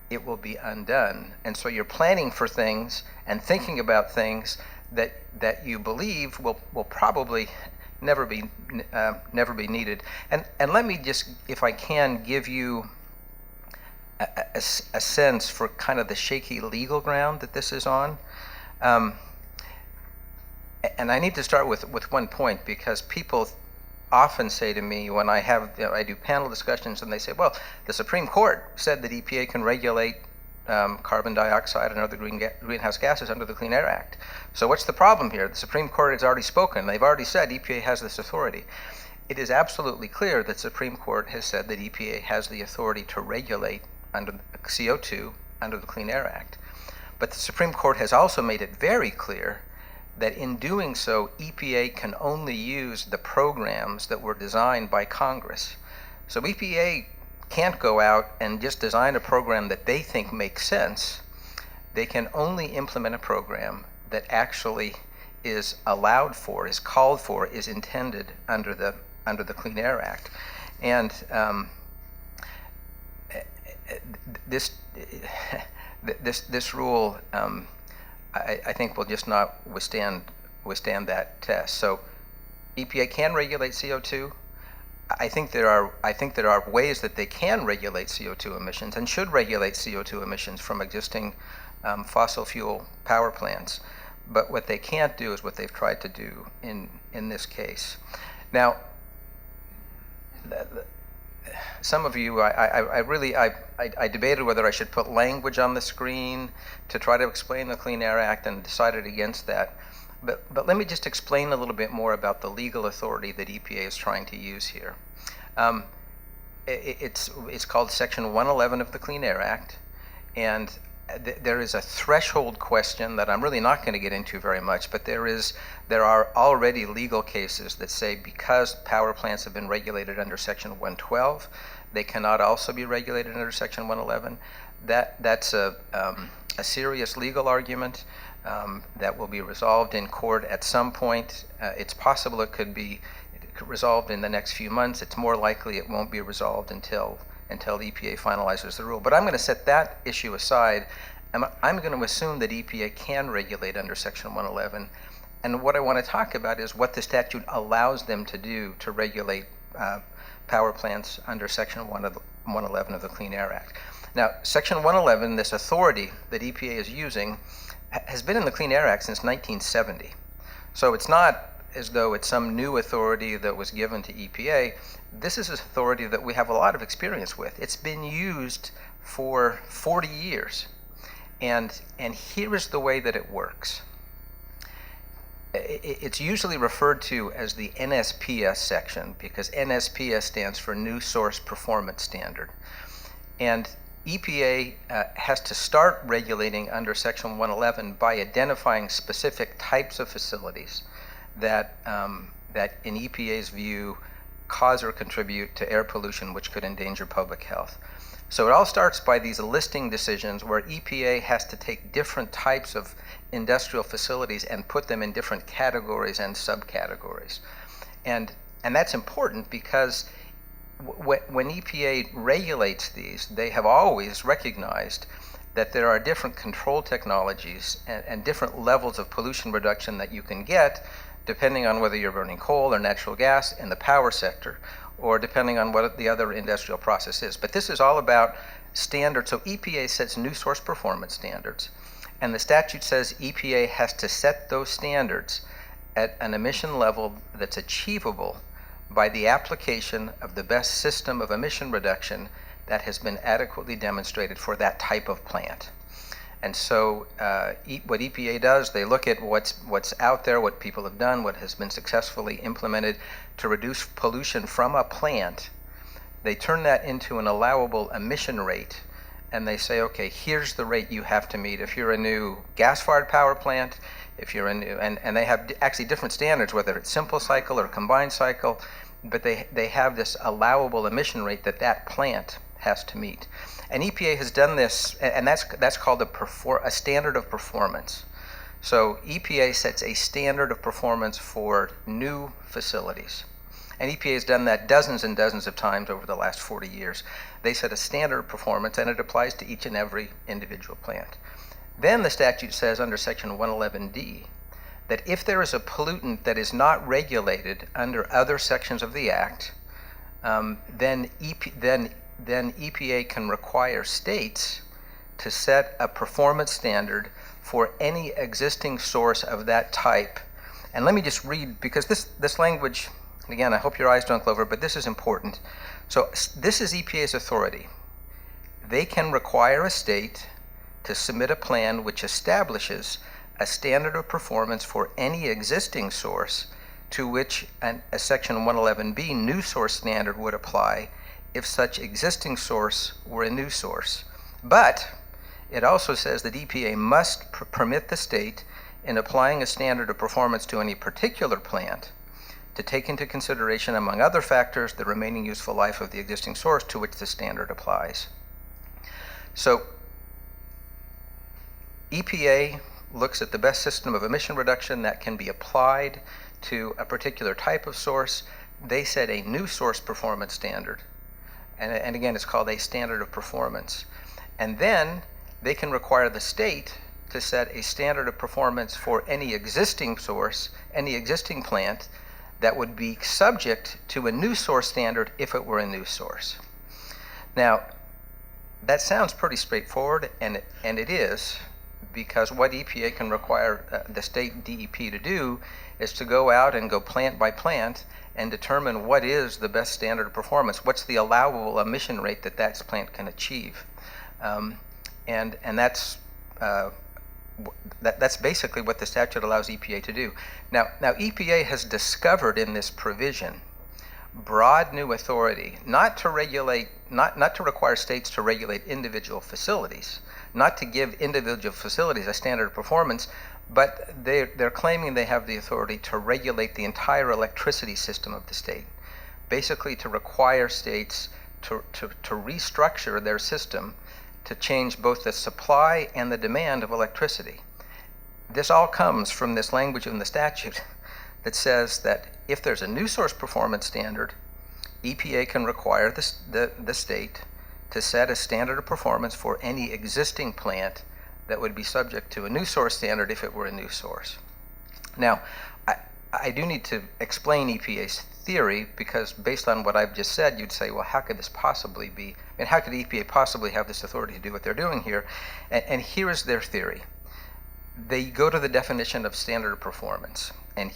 it will be undone. And so you're planning for things and thinking about things that you believe will probably never be needed. And let me just, if I can, give you a sense for kind of the shaky legal ground that this is on. And I need to start with one point, because people often say to me when I do panel discussions, and they say, well, the Supreme Court said that EPA can regulate carbon dioxide and other greenhouse gases under the Clean Air Act. So what's the problem here? The Supreme Court has already spoken. They've already said EPA has this authority. It is absolutely clear that the Supreme Court has said that EPA has the authority to regulate under CO2 under the Clean Air Act. But the Supreme Court has also made it very clear that in doing so, EPA can only use the programs that were designed by Congress. So EPA can't go out and just design a program that they think makes sense. They can only implement a program that actually is allowed for, is called for, is intended under the Clean Air Act. And this rule, I think, will just not withstand that test. So EPA can regulate CO2. I think there are ways that they can regulate CO2 emissions and should regulate CO2 emissions from existing fossil fuel power plants. But what they can't do is what they've tried to do in this case. Now, some of you, I debated whether I should put language on the screen to try to explain the Clean Air Act, and decided against that. But let me just explain a little bit more about the legal authority that EPA is trying to use here. It's called Section 111 of the Clean Air Act, and there is a threshold question that I'm really not going to get into very much, but there are already legal cases that say because power plants have been regulated under Section 112, they cannot also be regulated under Section 111. That's a serious legal argument that will be resolved in court at some point. It's possible it could be resolved in the next few months. It's more likely it won't be resolved until the EPA finalizes the rule. But I'm going to set that issue aside. I'm going to assume that EPA can regulate under Section 111. And what I want to talk about is what the statute allows them to do to regulate power plants under Section 111 of the Clean Air Act. Now, Section 111, this authority that EPA is using, has been in the Clean Air Act since 1970. So it's not as though it's some new authority that was given to EPA. This is an authority that we have a lot of experience with. It's been used for 40 years. And here is the way that it works. It's usually referred to as the NSPS section, because NSPS stands for New Source Performance Standard. And EPA has to start regulating under Section 111 by identifying specific types of facilities that in EPA's view cause or contribute to air pollution which could endanger public health. So it all starts by these listing decisions where EPA has to take different types of industrial facilities and put them in different categories and subcategories. And that's important because when EPA regulates these, they have always recognized that there are different control technologies and different levels of pollution reduction that you can get depending on whether you're burning coal or natural gas in the power sector, or depending on what the other industrial process is. But this is all about standards. So EPA sets new source performance standards, and the statute says EPA has to set those standards at an emission level that's achievable by the application of the best system of emission reduction that has been adequately demonstrated for that type of plant. And so what EPA does, they look at what's out there, what people have done, what has been successfully implemented to reduce pollution from a plant. They turn that into an allowable emission rate and they say, okay, here's the rate you have to meet. If you're a new gas-fired power plant, if you're a new, and they have actually different standards, whether it's simple cycle or combined cycle, but they have this allowable emission rate that that plant has to meet. And EPA has done this, and that's called a standard of performance. So EPA sets a standard of performance for new facilities. And EPA has done that dozens and dozens of times over the last 40 years. They set a standard of performance, and it applies to each and every individual plant. Then the statute says under Section 111D that if there is a pollutant that is not regulated under other sections of the Act, then EPA can require states to set a performance standard for any existing source of that type. And let me just read, because this language, and again, I hope your eyes don't close over, but this is important. So this is EPA's authority. They can require a state to submit a plan which establishes a standard of performance for any existing source to which a Section 111B new source standard would apply if such existing source were a new source. But it also says that EPA must permit the state in applying a standard of performance to any particular plant to take into consideration, among other factors, the remaining useful life of the existing source to which the standard applies. So EPA looks at the best system of emission reduction that can be applied to a particular type of source. They set a new source performance standard. And again, it's called a standard of performance. And then they can require the state to set a standard of performance for any existing source, any existing plant that would be subject to a new source standard if it were a new source. Now, that sounds pretty straightforward, and it is, because what EPA can require the state DEP to do is to go out and go plant by plant and determine what is the best standard of performance, what's the allowable emission rate that that plant can achieve. And that's basically what the statute allows EPA to do. Now EPA has discovered in this provision broad new authority, not to require states to regulate individual facilities, not to give individual facilities a standard of performance, but they're claiming they have the authority to regulate the entire electricity system of the state, basically to require states to restructure their system to change both the supply and the demand of electricity. This all comes from this language in the statute that says that if there's a new source performance standard, EPA can require the state to set a standard of performance for any existing plant that would be subject to a new source standard if it were a new source. Now, I do need to explain EPA's theory, because based on what I've just said, you'd say, well, how could this possibly be? I mean, how could EPA possibly have this authority to do what they're doing here? And here is their theory. They go to the definition of standard of performance, and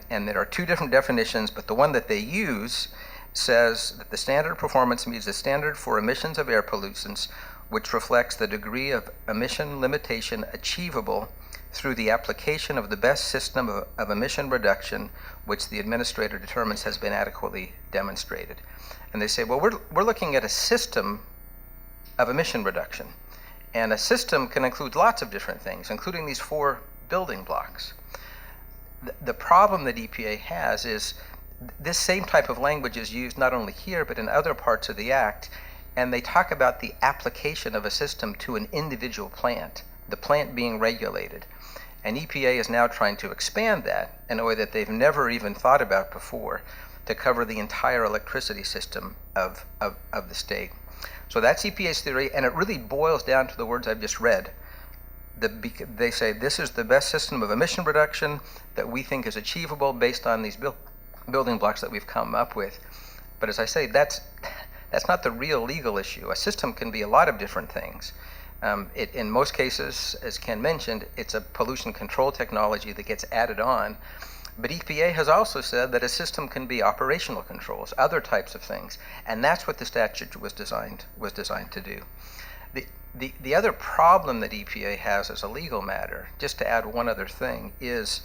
there are two different definitions, but the one that they use says that the standard of performance means the standard for emissions of air pollutants which reflects the degree of emission limitation achievable through the application of the best system of emission reduction which the administrator determines has been adequately demonstrated. And they say, well, we're looking at a system of emission reduction. And a system can include lots of different things, including these 4 building blocks. The problem that EPA has is this same type of language is used not only here, but in other parts of the Act, and they talk about the application of a system to an individual plant, the plant being regulated. And EPA is now trying to expand that in a way that they've never even thought about before, to cover the entire electricity system of the state. So that's EPA's theory, and it really boils down to the words I've just read. They say this is the best system of emission reduction that we think is achievable based on these building blocks that we've come up with. But as I say, that's not the real legal issue. A system can be a lot of different things. In most cases, as Ken mentioned, it's a pollution control technology that gets added on. But EPA has also said that a system can be operational controls, other types of things, and that's what the statute was designed to do. The other problem that EPA has as a legal matter, just to add one other thing, is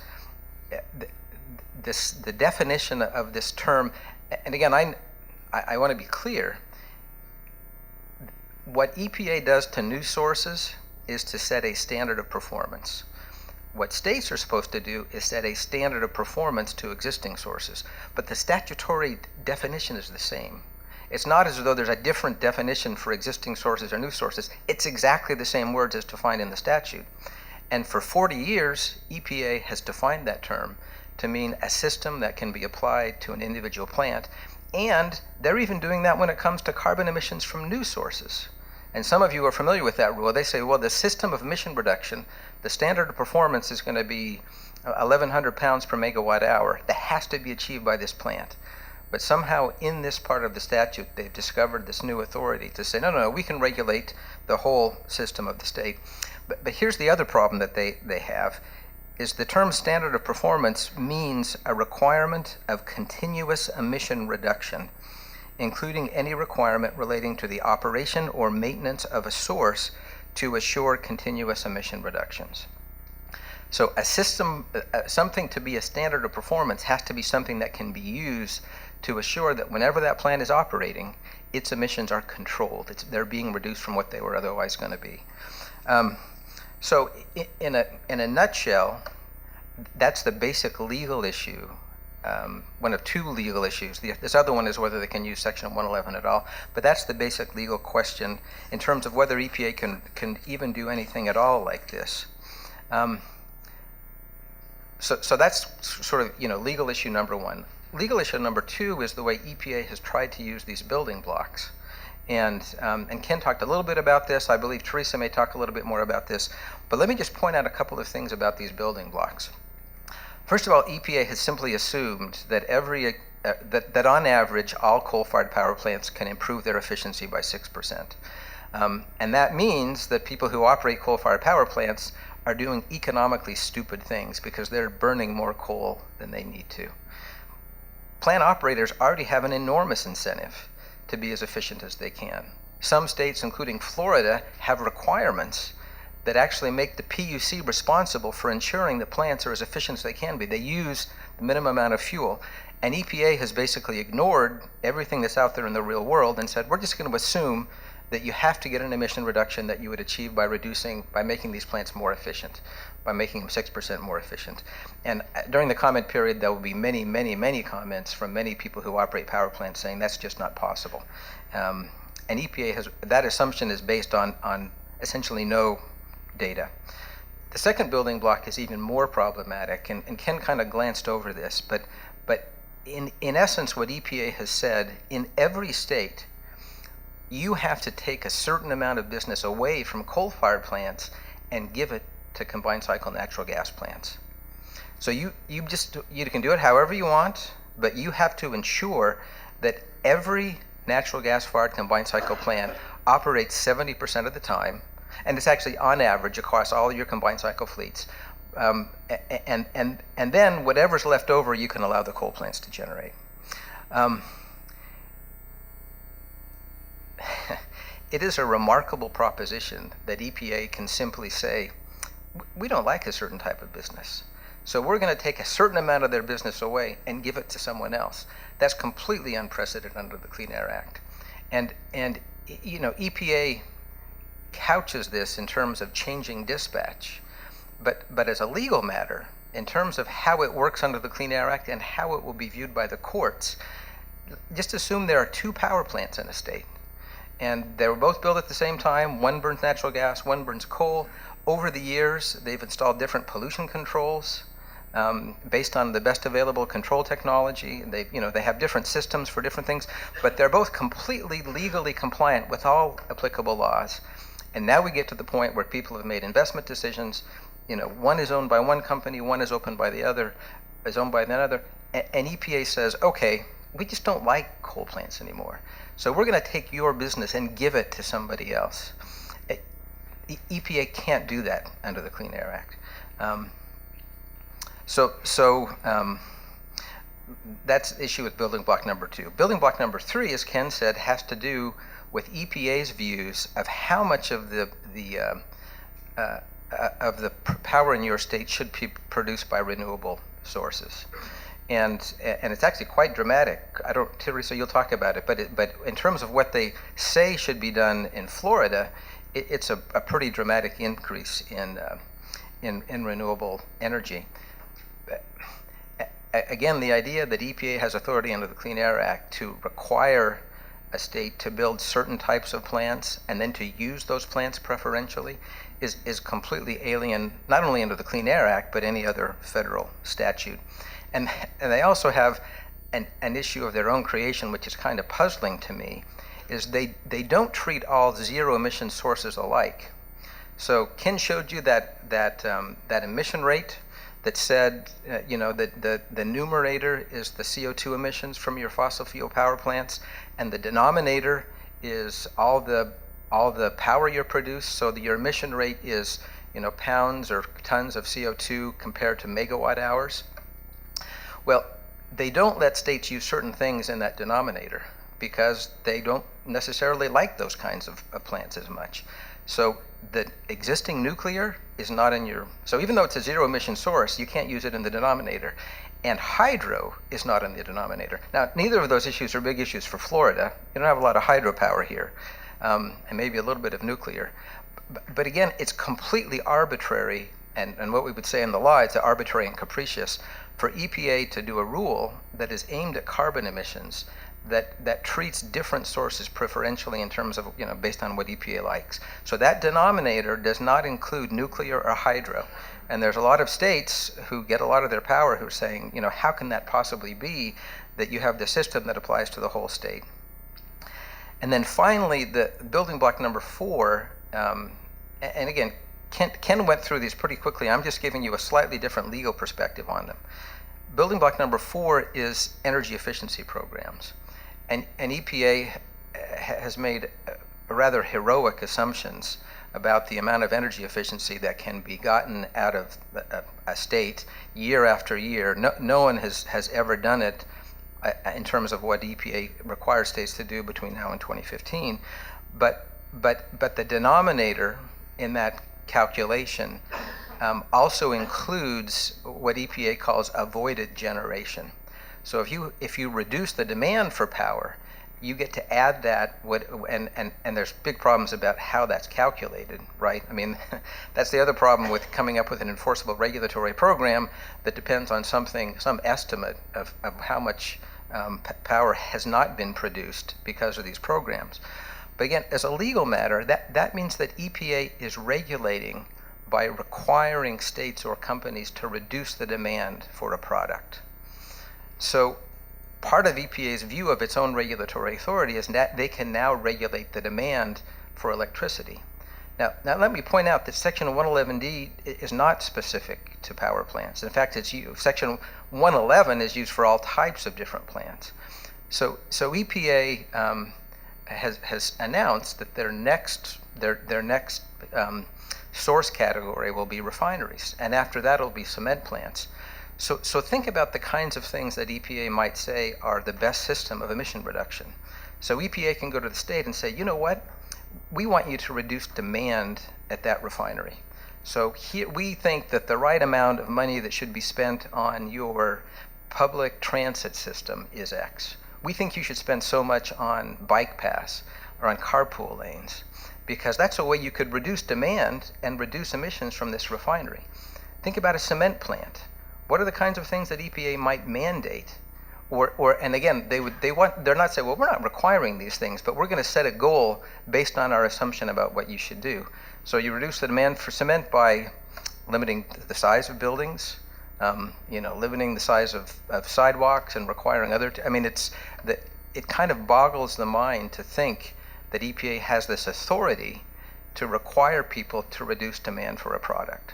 the definition of this term. And again, I want to be clear. What EPA does to new sources is to set a standard of performance. What states are supposed to do is set a standard of performance to existing sources, but the statutory definition is the same. It's not as though there's a different definition for existing sources or new sources. It's exactly the same words as defined in the statute. And for 40 years, EPA has defined that term to mean a system that can be applied to an individual plant. And they're even doing that when it comes to carbon emissions from new sources. And some of you are familiar with that rule. They say, well, the system of emission reduction, the standard of performance is going to be 1,100 pounds per megawatt hour. That has to be achieved by this plant. But somehow in this part of the statute, they've discovered this new authority to say, no, we can regulate the whole system of the state. But here's the other problem that they have, is the term standard of performance means a requirement of continuous emission reduction, including any requirement relating to the operation or maintenance of a source to assure continuous emission reductions. So a system, something to be a standard of performance has to be something that can be used to assure that whenever that plant is operating, its emissions are controlled. They're being reduced from what they were otherwise going to be. So in a nutshell, that's the basic legal issue, one of two legal issues. This other one is whether they can use Section 111 at all, but that's the basic legal question in terms of whether EPA can even do anything at all like this. So that's sort of, legal issue number one. Legal issue number two is the way EPA has tried to use these building blocks. And Ken talked a little bit about this. I believe Teresa may talk a little bit more about this. But let me just point out a couple of things about these building blocks. First of all, EPA has simply assumed that that on average, all coal-fired power plants can improve their efficiency by 6%. And that means that people who operate coal-fired power plants are doing economically stupid things because they're burning more coal than they need to. Plant operators already have an enormous incentive to be as efficient as they can. Some states, including Florida, have requirements that actually make the PUC responsible for ensuring that plants are as efficient as they can be. They use the minimum amount of fuel. And EPA has basically ignored everything that's out there in the real world and said, we're just going to assume that you have to get an emission reduction that you would achieve by making these plants more efficient, by making them 6% more efficient. And during the comment period, there will be many, many, many comments from many people who operate power plants saying that's just not possible. And EPA that assumption is based on essentially no data. The second building block is even more problematic, and Ken kind of glanced over this, but in essence what EPA has said, in every state, you have to take a certain amount of business away from coal-fired plants and give it to combined cycle natural gas plants. So you can do it however you want, but you have to ensure that every natural gas-fired combined cycle plant operates 70% of the time, and it's actually on average across all of your combined cycle fleets. And then whatever's left over, you can allow the coal plants to generate. It is a remarkable proposition that EPA can simply say, we don't like a certain type of business, so we're going to take a certain amount of their business away and give it to someone else. That's completely unprecedented under the Clean Air Act. And EPA couches this in terms of changing dispatch, but as a legal matter, in terms of how it works under the Clean Air Act and how it will be viewed by the courts, just assume there are two power plants in a state, and they were both built at the same time. One burns natural gas, one burns coal. Over the years, they've installed different pollution controls based on the best available control technology. They have different systems for different things, but they're both completely legally compliant with all applicable laws. And now we get to the point where people have made investment decisions. One is owned by one company, one is owned by the other, and EPA says, okay, we just don't like coal plants anymore. So we're going to take your business and give it to somebody else. EPA can't do that under the Clean Air Act. That's the issue with building block number two. Building block number three, as Ken said, has to do with EPA's views of how much of the power in your state should be produced by renewable sources. and it's actually quite dramatic. I don't, Teresa, you'll talk about it, but in terms of what they say should be done in Florida, it's a pretty dramatic increase in renewable energy. Again, the idea that EPA has authority under the Clean Air Act to require a state to build certain types of plants and then to use those plants preferentially is completely alien, not only under the Clean Air Act, but any other federal statute. And they also have an issue of their own creation, which is kind of puzzling to me, is they don't treat all zero emission sources alike. So Ken showed you that emission rate that said, that the numerator is the CO2 emissions from your fossil fuel power plants, and the denominator is all the power you produce. So that your emission rate is, pounds or tons of CO2 compared to megawatt hours. Well, they don't let states use certain things in that denominator because they don't necessarily like those kinds of plants as much. So the existing nuclear is not in your, so even though it's a zero emission source, you can't use it in the denominator. And hydro is not in the denominator. Now, neither of those issues are big issues for Florida. You don't have a lot of hydropower here, and maybe a little bit of nuclear. But again, it's completely arbitrary, and what we would say in the law, it's arbitrary and capricious for EPA to do a rule that is aimed at carbon emissions that treats different sources preferentially in terms of, based on what EPA likes. So that denominator does not include nuclear or hydro. And there's a lot of states who get a lot of their power who are saying, how can that possibly be that you have the system that applies to the whole state? And then finally, the building block number 4, and again, Ken went through these pretty quickly. I'm just giving you a slightly different legal perspective on them. Building block number 4 is energy efficiency programs. And EPA has made rather heroic assumptions about the amount of energy efficiency that can be gotten out of a state year after year. No one has ever done it in terms of what EPA requires states to do between now and 2015. But the denominator in that calculation also includes what EPA calls avoided generation. So if you reduce the demand for power, you get to add that, and there's big problems about how that's calculated, right? I mean, that's the other problem with coming up with an enforceable regulatory program that depends on some estimate of how much power has not been produced because of these programs. But again, as a legal matter, that means that EPA is regulating by requiring states or companies to reduce the demand for a product. So part of EPA's view of its own regulatory authority is that they can now regulate the demand for electricity. Now let me point out that Section 111D is not specific to power plants. In fact, Section 111 is used for all types of different plants. So EPA has announced that their next source category will be refineries, and after that it'll be cement plants. So think about the kinds of things that EPA might say are the best system of emission reduction. So EPA can go to the state and say, you know what? We want you to reduce demand at that refinery. So here we think that the right amount of money that should be spent on your public transit system is X. We think you should spend so much on bike paths or on carpool lanes, because that's a way you could reduce demand and reduce emissions from this refinery. Think about a cement plant. What are the kinds of things that EPA might mandate? And again, they're not saying, well, we're not requiring these things, but we're going to set a goal based on our assumption about what you should do. So you reduce the demand for cement by limiting the size of buildings, limiting the size of sidewalks and requiring other, it kind of boggles the mind to think that EPA has this authority to require people to reduce demand for a product.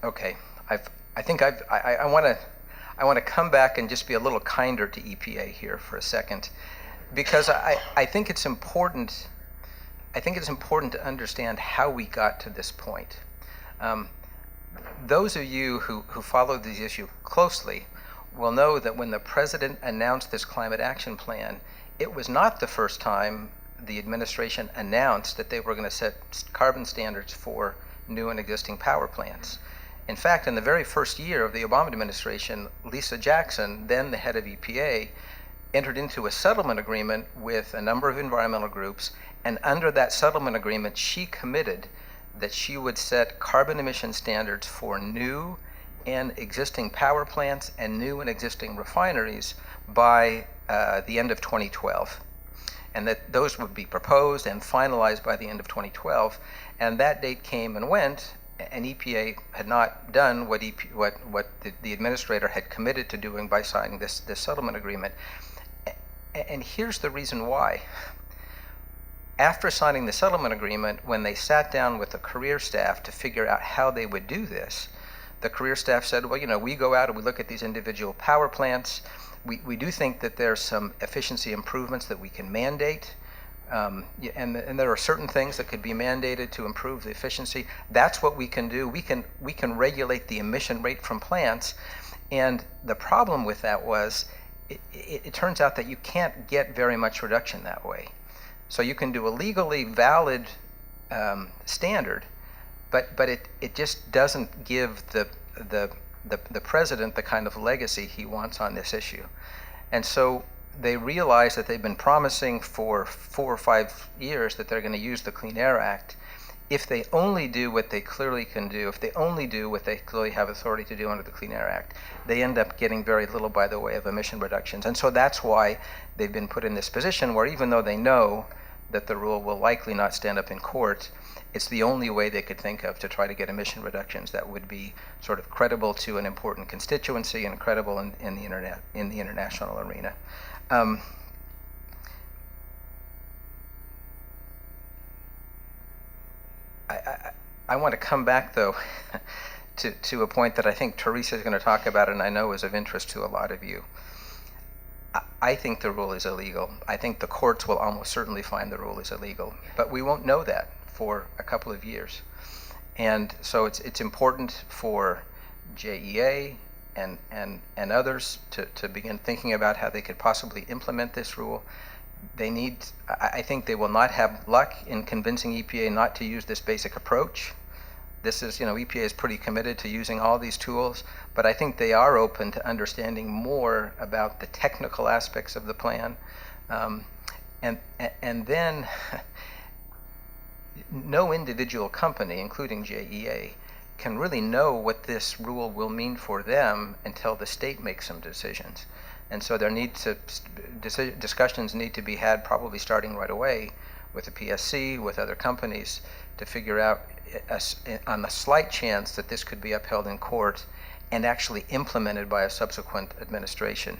Okay, I want to come back and just be a little kinder to EPA here for a second, because I think it's important. I think it's important to understand how we got to this point. Those of you who follow this issue closely will know that when the president announced this climate action plan, it was not the first time the administration announced that they were going to set carbon standards for new and existing power plants. In fact, in the very first year of the Obama administration, Lisa Jackson, then the head of EPA, entered into a settlement agreement with a number of environmental groups, and under that settlement agreement, she committed that she would set carbon emission standards for new and existing power plants and new and existing refineries by the end of 2012. And that those would be proposed and finalized by the end of 2012. And that date came and went, and EPA had not done what the administrator had committed to doing by signing this settlement agreement. And here's the reason why. After signing the settlement agreement, when they sat down with the career staff to figure out how they would do this, the career staff said, well, you know, we go out and we look at these individual power plants. We do think that there's some efficiency improvements that we can mandate. And there are certain things that could be mandated to improve the efficiency. That's what we can do. We can regulate the emission rate from plants. And the problem with that was it turns out that you can't get very much reduction that way. So you can do a legally valid standard, but it just doesn't give the president the kind of legacy he wants on this issue. And so they realize that they've been promising for 4 or 5 years that they're going to use the Clean Air Act. If they only do what they clearly can do, if they only do what they clearly have authority to do under the Clean Air Act, they end up getting very little by the way of emission reductions. And so that's why they've been put in this position where even though they know that the rule will likely not stand up in court, it's the only way they could think of to try to get emission reductions that would be sort of credible to an important constituency and credible in the international arena. I want to come back, though, to a point that I think Teresa is going to talk about and I know is of interest to a lot of you. I think the rule is illegal. I think the courts will almost certainly find the rule is illegal, but we won't know that for a couple of years. And so it's important for JEA and others to begin thinking about how they could possibly implement this rule. I think they will not have luck in convincing EPA not to use this basic approach. This is, EPA is pretty committed to using all these tools, but I think they are open to understanding more about the technical aspects of the plan. And then no individual company, including JEA, can really know what this rule will mean for them until the state makes some decisions. And so discussions need to be had probably starting right away with the PSC, with other companies, to figure out on the slight chance that this could be upheld in court and actually implemented by a subsequent administration.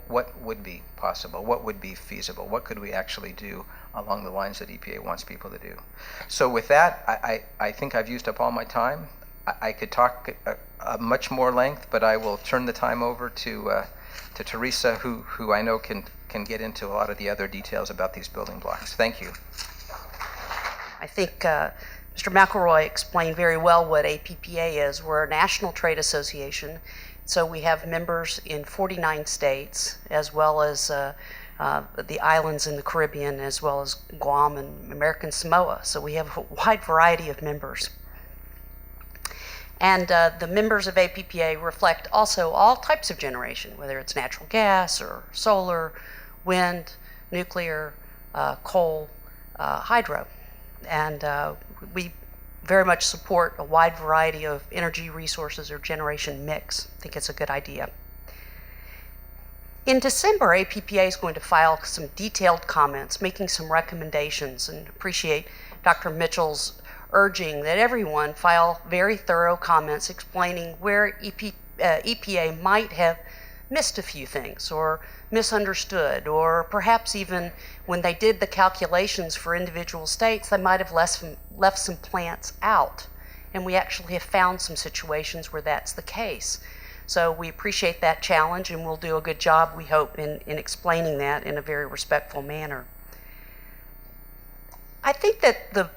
What would be possible? What would be feasible? What could we actually do along the lines that EPA wants people to do? So with that, I think I've used up all my time. I could talk much more length, but I will turn the time over to Teresa, who I know can get into a lot of the other details about these building blocks. Thank you. I think Mr. McElroy explained very well what APPA is. We're a national trade association, so we have members in 49 states, as well as the islands in the Caribbean, as well as Guam and American Samoa. So we have a wide variety of members. And the members of APPA reflect also all types of generation, whether it's natural gas or solar, wind, nuclear, coal, hydro. And we very much support a wide variety of energy resources or generation mix. I think it's a good idea. In December, APPA is going to file some detailed comments, making some recommendations, and appreciate Dr. Mitchell's urging that everyone file very thorough comments explaining where EPA might have missed a few things or misunderstood, or perhaps even when they did the calculations for individual states, they might have left some plants out. And we actually have found some situations where that's the case. So we appreciate that challenge, and we'll do a good job, we hope, in explaining that in a very respectful manner. I think that the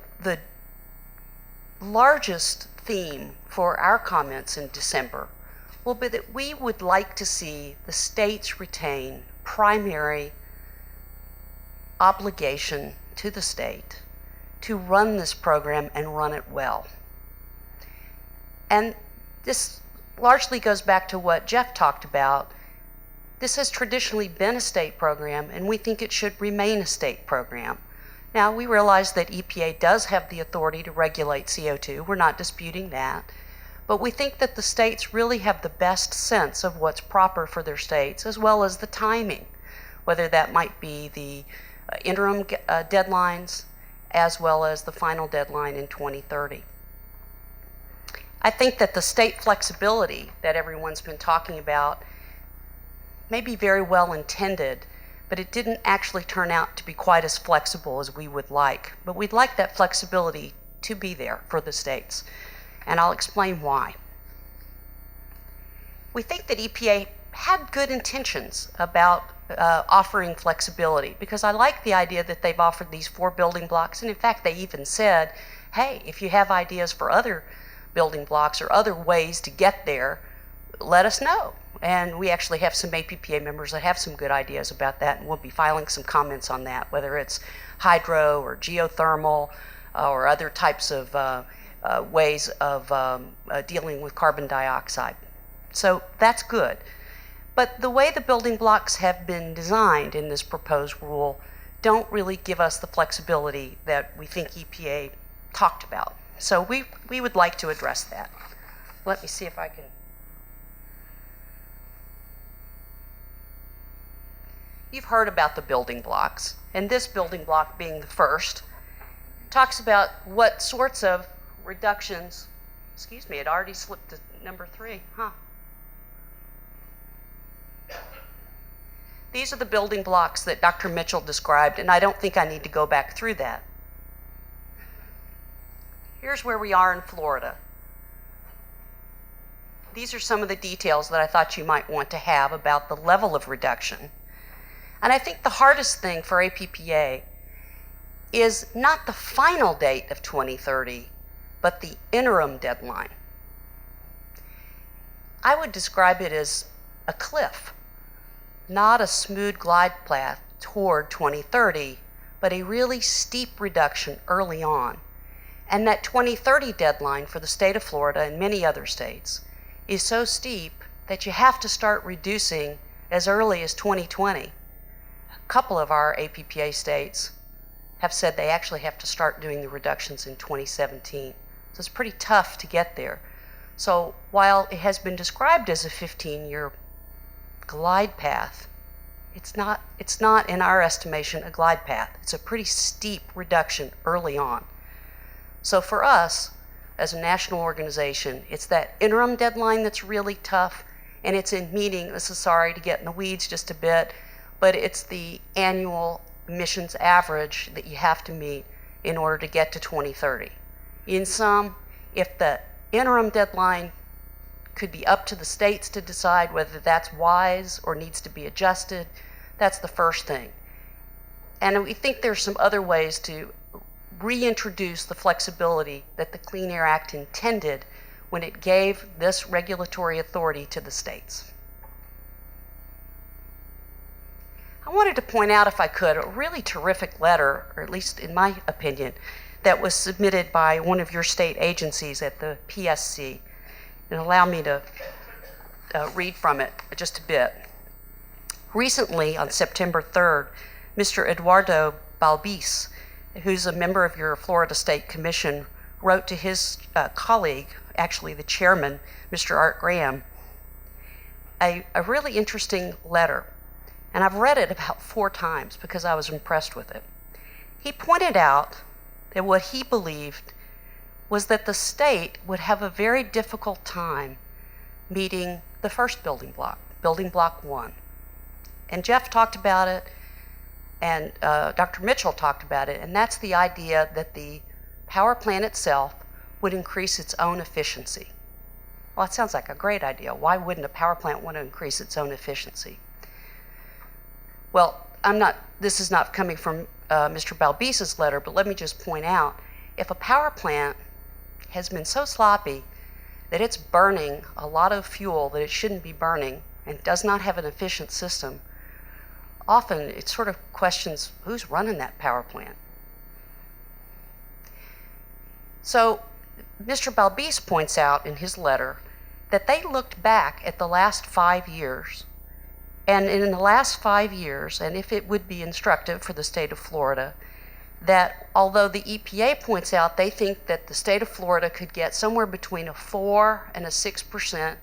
largest theme for our comments in December will be that we would like to see the states retain primary obligation to the state to run this program and run it well. And this largely goes back to what Jeff talked about. This has traditionally been a state program, and we think it should remain a state program. Now, we realize that EPA does have the authority to regulate CO2. We're not disputing that. But we think that the states really have the best sense of what's proper for their states, as well as the timing, whether that might be the interim deadlines, as well as the final deadline in 2030. I think that the state flexibility that everyone's been talking about may be very well intended, but it didn't actually turn out to be quite as flexible as we would like. But we'd like that flexibility to be there for the states, and I'll explain why. We think that EPA had good intentions about offering flexibility, because I like the idea that they've offered these 4 building blocks, and in fact they even said, hey, if you have ideas for other building blocks or other ways to get there, let us know. And we actually have some APPA members that have some good ideas about that, and we'll be filing some comments on that, whether it's hydro or geothermal or other types of ways of dealing with carbon dioxide. So that's good. But the way the building blocks have been designed in this proposed rule don't really give us the flexibility that we think EPA talked about. So we would like to address that. Let me see if I can. You've heard about the building blocks, and this building block being the first talks about what sorts of reductions, excuse me, it already slipped to number 3, huh? These are the building blocks that Dr. Mitchell described, and I don't think I need to go back through that. Here's where we are in Florida. These are some of the details that I thought you might want to have about the level of reduction. And I think the hardest thing for APPA is not the final date of 2030, but the interim deadline. I would describe it as a cliff, not a smooth glide path toward 2030, but a really steep reduction early on. And that 2030 deadline for the state of Florida and many other states is so steep that you have to start reducing as early as 2020. A couple of our APPA states have said they actually have to start doing the reductions in 2017. So it's pretty tough to get there. So while it has been described as a 15-year glide path, it's not in our estimation a glide path. It's a pretty steep reduction early on. So for us, as a national organization, it's that interim deadline that's really tough, and it's in meeting, this is sorry to get in the weeds just a bit, but it's the annual emissions average that you have to meet in order to get to 2030. In sum, if the interim deadline could be up to the states to decide whether that's wise or needs to be adjusted, that's the first thing. And we think there's some other ways to reintroduce the flexibility that the Clean Air Act intended when it gave this regulatory authority to the states. I wanted to point out, if I could, a really terrific letter, or at least in my opinion, that was submitted by one of your state agencies at the PSC. And allow me to read from it just a bit. Recently, on September 3rd, Mr. Eduardo Balbis, who's a member of your Florida State Commission, wrote to his colleague, actually the chairman, Mr. Art Graham, a really interesting letter. And I've read it about 4 times because I was impressed with it. He pointed out that what he believed was that the state would have a very difficult time meeting the first building block 1. And Jeff talked about it, and Dr. Mitchell talked about it, and that's the idea that the power plant itself would increase its own efficiency. Well, that sounds like a great idea. Why wouldn't a power plant want to increase its own efficiency? Well, this is not coming from Mr. Balbis's letter, but let me just point out, if a power plant has been so sloppy that it's burning a lot of fuel that it shouldn't be burning and does not have an efficient system, often it sort of questions who's running that power plant. So Mr. Balbise points out in his letter that they looked back at the last 5 years, and in the last 5 years, and if it would be instructive for the state of Florida, that although the EPA points out they think that the state of Florida could get somewhere between a 4 and a 6%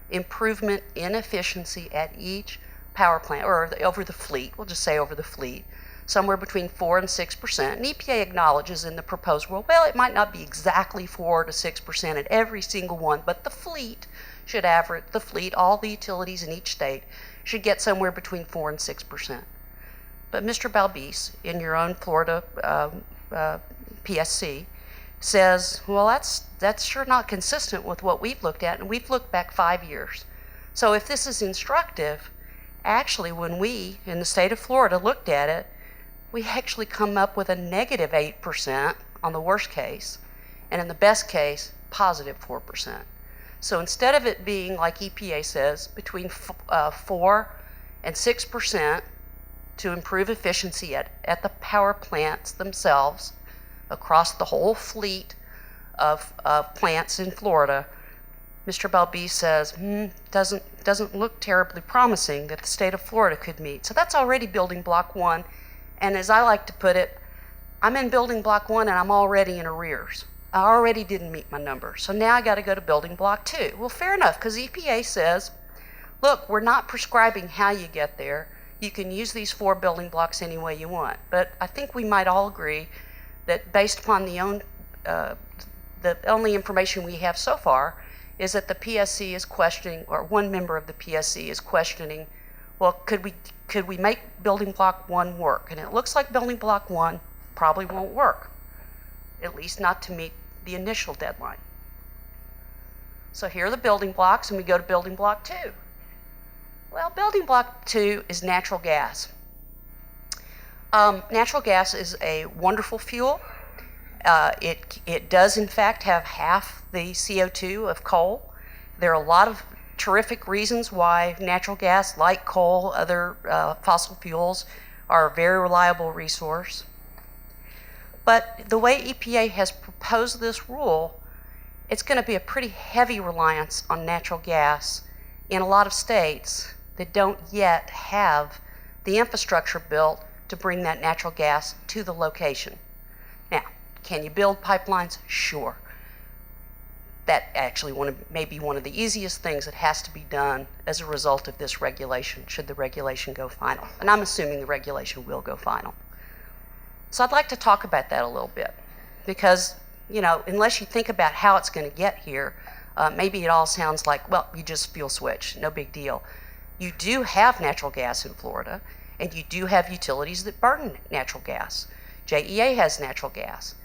improvement in efficiency at each power plant, or over the fleet, we'll just say over the fleet, somewhere between 4 and 6%. And EPA acknowledges in the proposed rule, well, it might not be exactly 4 to 6% at every single one, but the fleet should average, all the utilities in each state should get somewhere between 4 and 6%. But Mr. Balbise, in your own Florida PSC, says, well, that's sure not consistent with what we've looked at, and we've looked back 5 years. So if this is instructive, actually, when we, in the state of Florida, looked at it, we actually come up with a negative 8% on the worst case, and in the best case, positive 4%. So instead of it being, like EPA says, between 4 and 6% to improve efficiency at the power plants themselves across the whole fleet of plants in Florida, Mr. Balbise says, doesn't look terribly promising that the state of Florida could meet. So that's already building block 1. And as I like to put it, I'm in building block 1 and I'm already in arrears. I already didn't meet my number. So now I got to go to building block 2. Well, fair enough, because EPA says, look, we're not prescribing how you get there. You can use these 4 building blocks any way you want. But I think we might all agree that based upon the only information we have so far is that the PSC is questioning, or one member of the PSC is questioning, well, could we make building block 1 work? And it looks like building block 1 probably won't work, at least not to meet the initial deadline. So here are the building blocks, and we go to building block 2. Well, building block 2 is natural gas. Natural gas is a wonderful fuel. It does, in fact, have half the CO2 of coal. There are a lot of terrific reasons why natural gas, like coal, other fossil fuels, are a very reliable resource. But the way EPA has proposed this rule, it's going to be a pretty heavy reliance on natural gas in a lot of states that don't yet have the infrastructure built to bring that natural gas to the location. Now, can you build pipelines? Sure. That actually may be one of the easiest things that has to be done as a result of this regulation, should the regulation go final. And I'm assuming the regulation will go final. So I'd like to talk about that a little bit, because, unless you think about how it's going to get here, maybe it all sounds like, well, you just fuel switch, no big deal. You do have natural gas in Florida, and you do have utilities that burn natural gas. JEA has natural gas.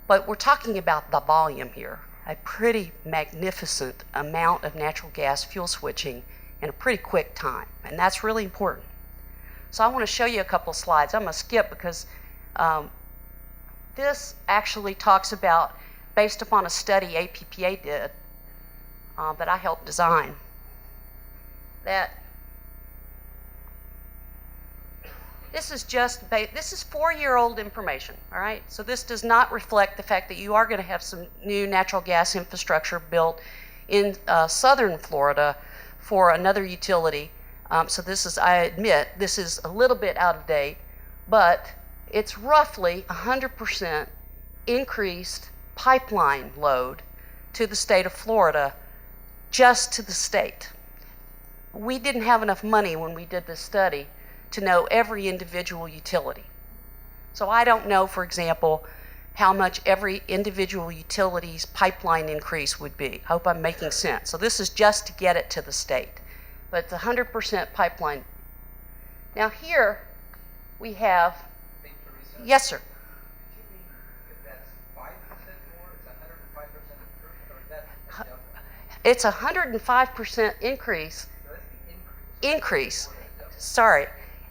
But we're talking about the volume here, a pretty magnificent amount of natural gas fuel switching in a pretty quick time, and that's really important. So I want to show you a couple of slides. I'm going to skip because this actually talks about, based upon a study APPA did that I helped design, that this is 4-year-old information, all right? So this does not reflect the fact that you are going to have some new natural gas infrastructure built in southern Florida for another utility. So this is, I admit, this is a little bit out of date, but it's roughly 100% increased pipeline load to the state of Florida, just to the state. We didn't have enough money when we did this study to know every individual utility. So I don't know, for example, how much every individual utility's pipeline increase would be. I hope I'm making sense. So this is just to get it to the state, but it's 100% pipeline. Now here we have, yes, sir. It's 105% increase. Sorry.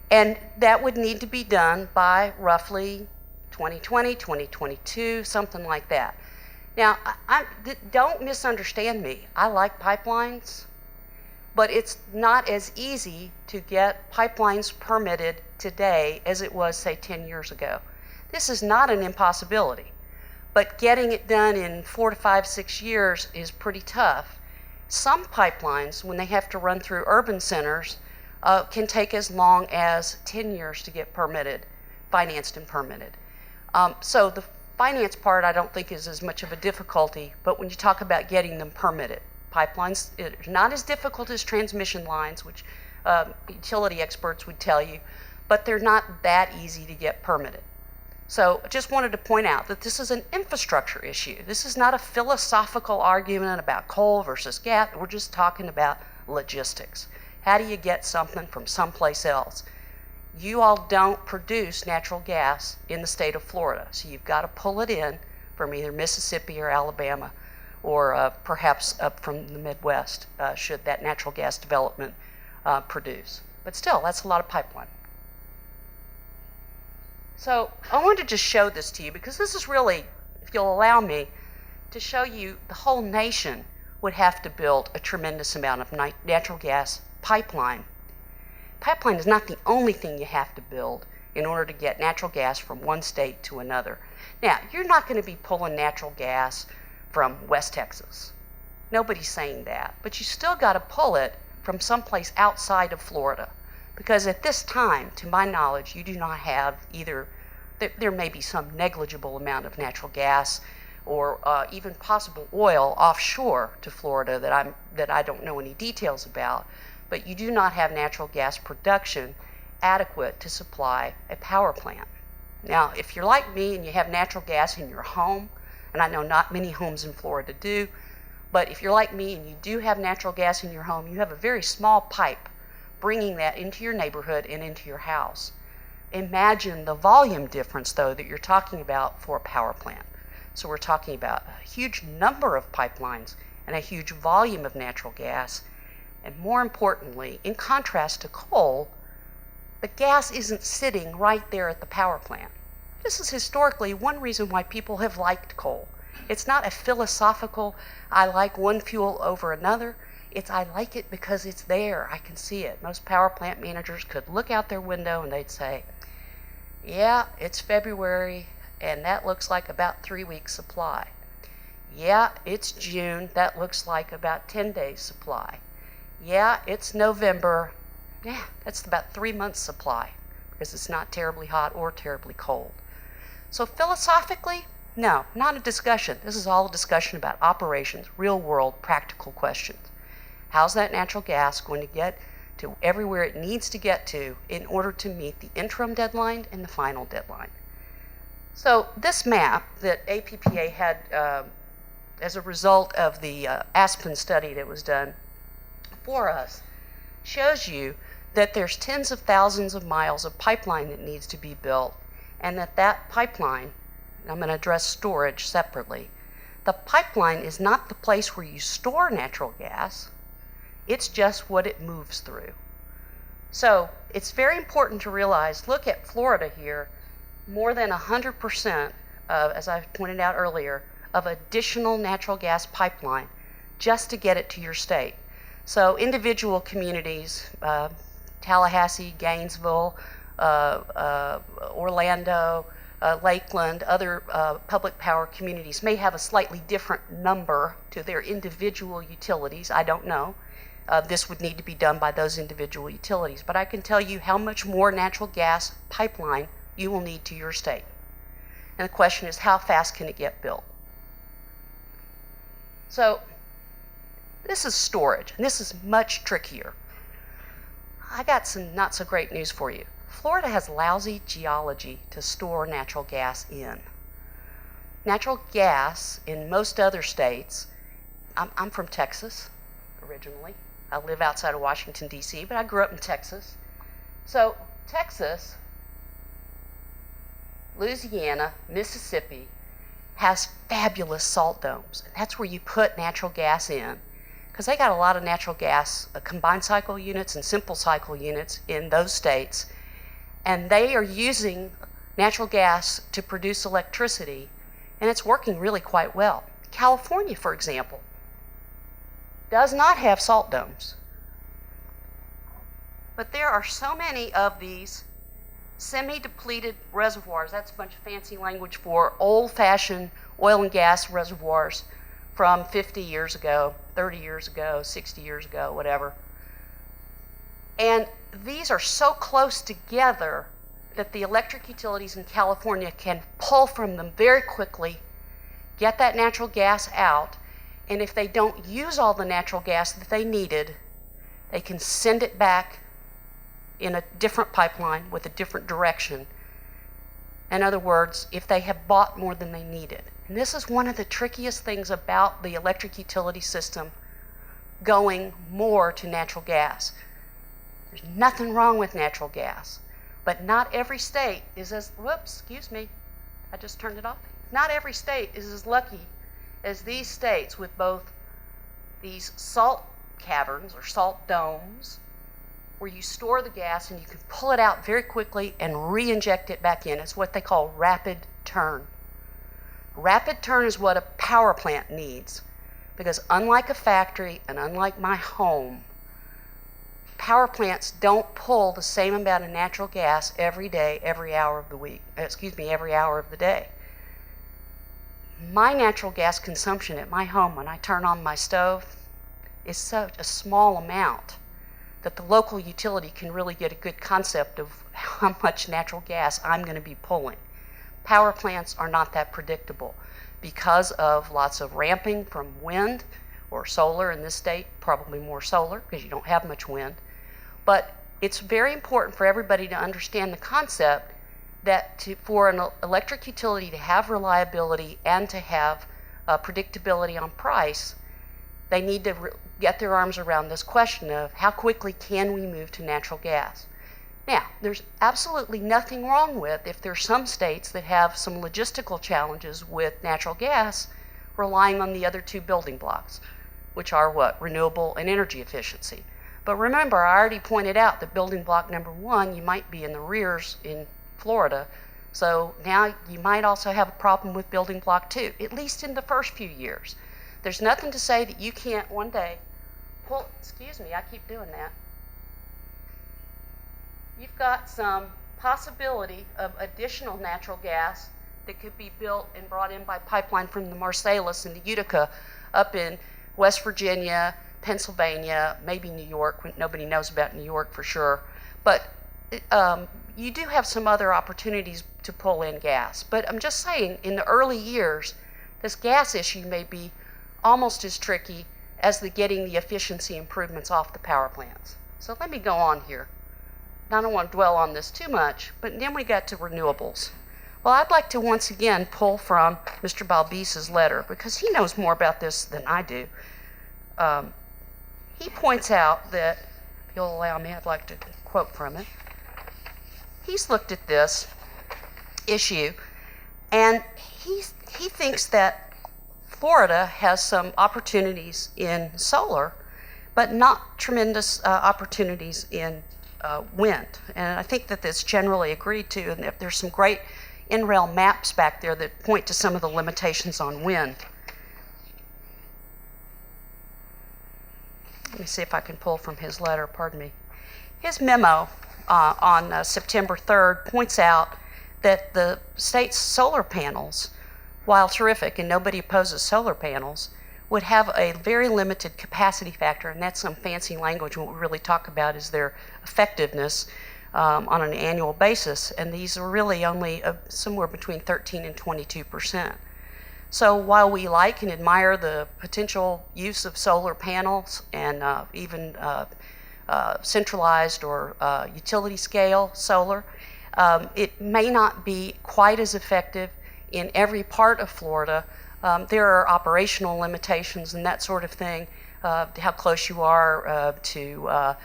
And that would need to be done by roughly 2020, 2022, something like that. Now, don't misunderstand me. I like pipelines, but it's not as easy to get pipelines permitted today as it was, say, 10 years ago. This is not an impossibility, but getting it done in 4 to 5, 6 years is pretty tough. Some pipelines, when they have to run through urban centers, can take as long as 10 years to get permitted, financed and permitted. So the finance part I don't think is as much of a difficulty, but when you talk about getting them permitted, pipelines are not as difficult as transmission lines, which utility experts would tell you, but they're not that easy to get permitted. So I just wanted to point out that this is an infrastructure issue. This is not a philosophical argument about coal versus gas. We're just talking about logistics. How do you get something from someplace else? You all don't produce natural gas in the state of Florida, so you've got to pull it in from either Mississippi or Alabama, or perhaps up from the Midwest, should that natural gas development produce. But still, that's a lot of pipeline. So I wanted to just show this to you because this is really, if you'll allow me, to show you the whole nation would have to build a tremendous amount of natural gas pipeline. Pipeline is not the only thing you have to build in order to get natural gas from one state to another. Now, you're not going to be pulling natural gas from West Texas. Nobody's saying that. But you still got to pull it from someplace outside of Florida. Because at this time, to my knowledge, you do not have either, there may be some negligible amount of natural gas or even possible oil offshore to Florida that I don't know any details about, but you do not have natural gas production adequate to supply a power plant. Now, if you're like me and you have natural gas in your home, and I know not many homes in Florida do, but if you're like me and you do have natural gas in your home, you have a very small pipe bringing that into your neighborhood and into your house. Imagine the volume difference, though, that you're talking about for a power plant. So we're talking about a huge number of pipelines and a huge volume of natural gas. And more importantly, in contrast to coal, the gas isn't sitting right there at the power plant. This is historically one reason why people have liked coal. It's not a philosophical, I like one fuel over another. It's I like it because it's there. I can see it. Most power plant managers could look out their window and they'd say, yeah, it's February and that looks like about 3 weeks supply. Yeah, it's June. That looks like about 10 days supply. Yeah, it's November. Yeah, that's about 3 months supply because it's not terribly hot or terribly cold. So philosophically, no, not a discussion. This is all a discussion about operations, real world, practical questions. How's that natural gas going to get to everywhere it needs to get to in order to meet the interim deadline and the final deadline? So this map that APPA had as a result of the Aspen study that was done for us shows you that there's tens of thousands of miles of pipeline that needs to be built, and that pipeline, and I'm going to address storage separately, the pipeline is not the place where you store natural gas. It's just what it moves through. So it's very important to realize, look at Florida here, more than 100%, as I pointed out earlier, of additional natural gas pipeline just to get it to your state. So individual communities, Tallahassee, Gainesville, Orlando, Lakeland, other public power communities may have a slightly different number to their individual utilities. I don't know. This would need to be done by those individual utilities. But I can tell you how much more natural gas pipeline you will need to your state. And the question is, how fast can it get built? So this is storage, and this is much trickier. I got some not so great news for you. Florida has lousy geology to store natural gas in. Natural gas in most other states, I'm from Texas originally. I live outside of Washington, D.C., but I grew up in Texas. So Texas, Louisiana, Mississippi has fabulous salt domes. And that's where you put natural gas in, because they got a lot of natural gas, combined cycle units and simple cycle units in those states. And they are using natural gas to produce electricity, and it's working really quite well. California, for example, does not have salt domes. But there are so many of these semi-depleted reservoirs, that's a bunch of fancy language for old-fashioned oil and gas reservoirs from 50 years ago, 30 years ago, 60 years ago, whatever. And these are so close together that the electric utilities in California can pull from them very quickly, get that natural gas out, and if they don't use all the natural gas that they needed, they can send it back in a different pipeline with a different direction. In other words, if they have bought more than they needed. And this is one of the trickiest things about the electric utility system going more to natural gas. There's nothing wrong with natural gas, but not every state is as, whoops, excuse me, I just turned it off. Not every state is as lucky as these states with both these salt caverns or salt domes where you store the gas and you can pull it out very quickly and re-inject it back in. It's what they call rapid turn. Rapid turn is what a power plant needs, because unlike a factory and unlike my home, power plants don't pull the same amount of natural gas every day, every hour of the week, every hour of the day. My natural gas consumption at my home when I turn on my stove is such a small amount that the local utility can really get a good concept of how much natural gas I'm going to be pulling. Power plants are not that predictable because of lots of ramping from wind or solar in this state, probably more solar because you don't have much wind. But it's very important for everybody to understand the concept that for an electric utility to have reliability and to have predictability on price, they need to get their arms around this question of how quickly can we move to natural gas. Now, there's absolutely nothing wrong with if there's some states that have some logistical challenges with natural gas relying on the other two building blocks, which are what? Renewable and energy efficiency. But remember, I already pointed out that building block number one, you might be in the rears in Florida. So now you might also have a problem with building block two, at least in the first few years. There's nothing to say that you can't one day pull, excuse me, I keep doing that. You've got some possibility of additional natural gas that could be built and brought in by pipeline from the Marcellus and the Utica up in West Virginia, Pennsylvania, maybe New York. Nobody knows about New York for sure. But you do have some other opportunities to pull in gas. But I'm just saying, in the early years, this gas issue may be almost as tricky as getting the efficiency improvements off the power plants. So let me go on here. I don't want to dwell on this too much, but then we got to renewables. Well, I'd like to once again pull from Mr. Balbisa's letter, because he knows more about this than I do. He points out that, if you'll allow me, I'd like to quote from it. He's looked at this issue, and he thinks that Florida has some opportunities in solar, but not tremendous opportunities in wind. And I think that that's generally agreed to, and there's some great in-rail maps back there that point to some of the limitations on wind. Let me see if I can pull from his letter, pardon me. His memo on September 3rd points out that the state's solar panels, while terrific, and nobody opposes solar panels, would have a very limited capacity factor, and that's some fancy language. What we really talk about is their effectiveness on an annual basis, and these are really only somewhere between 13 and 22%. So while we like and admire the potential use of solar panels and even centralized or utility scale solar, it may not be quite as effective in every part of Florida. There are operational limitations and that sort of thing, how close you are to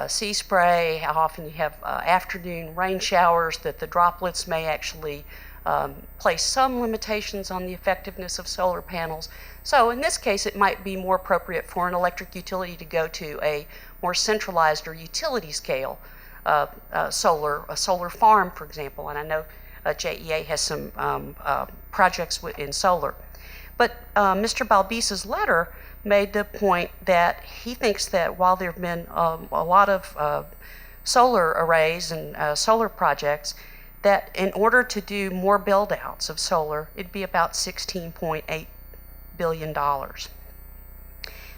sea spray, how often you have afternoon rain showers, that the droplets may actually place some limitations on the effectiveness of solar panels. So in this case, it might be more appropriate for an electric utility to go to a more centralized or utility scale a solar farm, for example. And I know JEA has some projects in solar. But Mr. Balbisa's letter made the point that he thinks that while there have been a lot of solar arrays and solar projects, that in order to do more build-outs of solar, it'd be about $16.8 billion.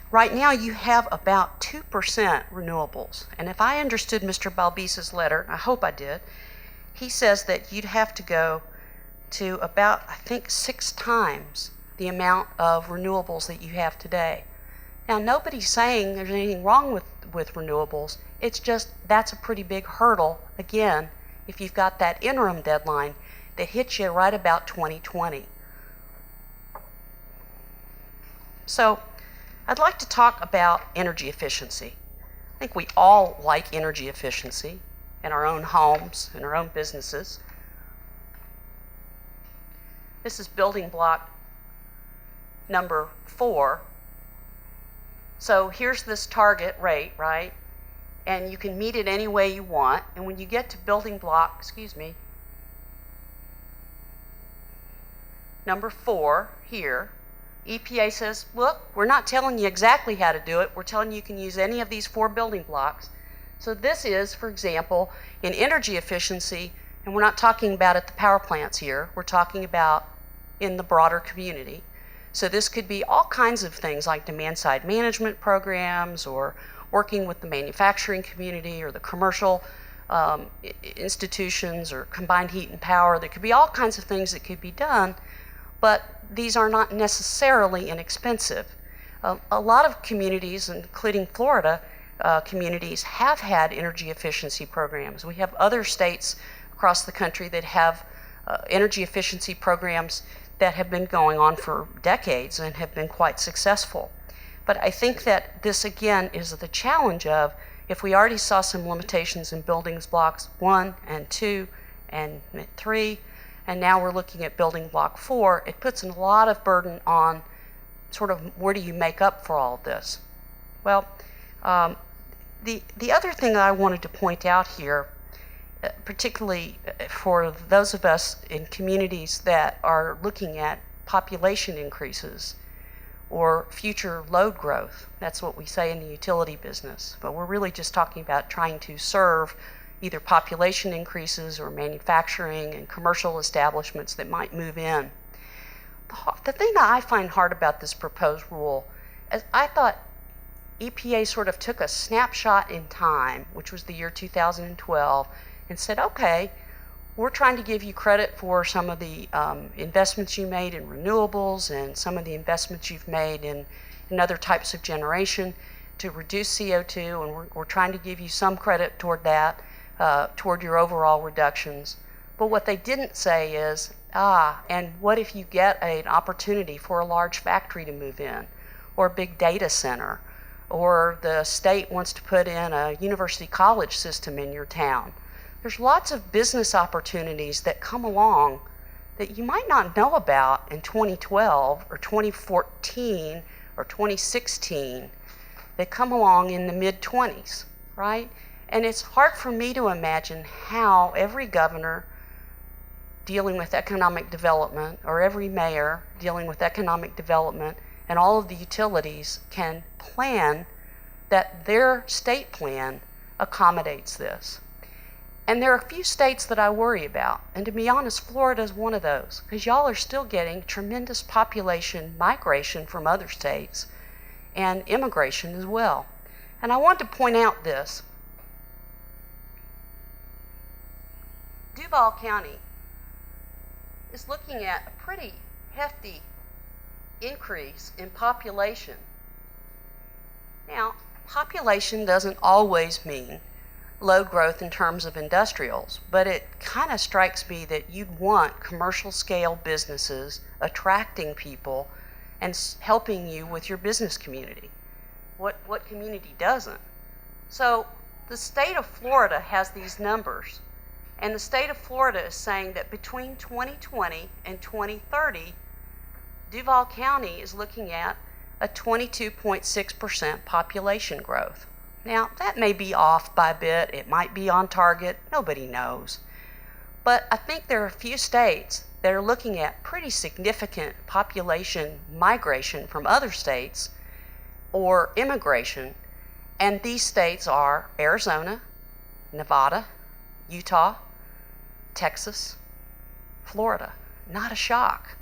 Right now, you have about 2% renewables. And if I understood Mr. Balbisa's letter, I hope I did, he says that you'd have to go to about, I think, 6 times the amount of renewables that you have today. Now, nobody's saying there's anything wrong with renewables. It's just that's a pretty big hurdle, again, if you've got that interim deadline that hits you right about 2020. So I'd like to talk about energy efficiency. I think we all like energy efficiency in our own homes, in our own businesses. This is building block number 4. So here's this target rate, right? And you can meet it any way you want. And when you get to building block, number 4 here, EPA says, look, we're not telling you exactly how to do it. We're telling you can use any of these 4 building blocks. So this is, for example, in energy efficiency, and we're not talking about at the power plants here. We're talking about in the broader community. So this could be all kinds of things like demand-side management programs, or working with the manufacturing community or the commercial institutions, or combined heat and power. There could be all kinds of things that could be done, but these are not necessarily inexpensive. A lot of communities, including Florida communities, have had energy efficiency programs. We have other states across the country that have energy efficiency programs that have been going on for decades and have been quite successful. But I think that this, again, is the challenge of, if we already saw some limitations in buildings blocks 1 and 2 and 3, and now we're looking at building block 4, it puts a lot of burden on sort of where do you make up for all of this? Well, the other thing that I wanted to point out here, particularly for those of us in communities that are looking at population increases or future load growth, that's what we say in the utility business, but we're really just talking about trying to serve either population increases or manufacturing and commercial establishments that might move in. The thing that I find hard about this proposed rule is I thought EPA sort of took a snapshot in time, which was the year 2012, and said, okay, we're trying to give you credit for some of the investments you made in renewables and some of the investments you've made in other types of generation to reduce CO2, and we're trying to give you some credit toward that, toward your overall reductions. But what they didn't say is, and what if you get an opportunity for a large factory to move in, or a big data center, or the state wants to put in a university college system in your town? There's lots of business opportunities that come along that you might not know about in 2012 or 2014 or 2016 that come along in the mid-20s, right? And it's hard for me to imagine how every governor dealing with economic development, or every mayor dealing with economic development, and all of the utilities can plan that their state plan accommodates this. And there are a few states that I worry about, and to be honest, Florida is one of those, because y'all are still getting tremendous population migration from other states and immigration as well. And I want to point out this. Duval County is looking at a pretty hefty increase in population. Now, population doesn't always mean load growth in terms of industrials, but it kind of strikes me that you'd want commercial scale businesses attracting people and helping you with your business community. What community doesn't? So the state of Florida has these numbers, and the state of Florida is saying that between 2020 and 2030, Duval County is looking at a 22.6% population growth. Now, that may be off by a bit. It might be on target. Nobody knows. But I think there are a few states that are looking at pretty significant population migration from other states or immigration. And these states are Arizona, Nevada, Utah, Texas, Florida. Not a shock.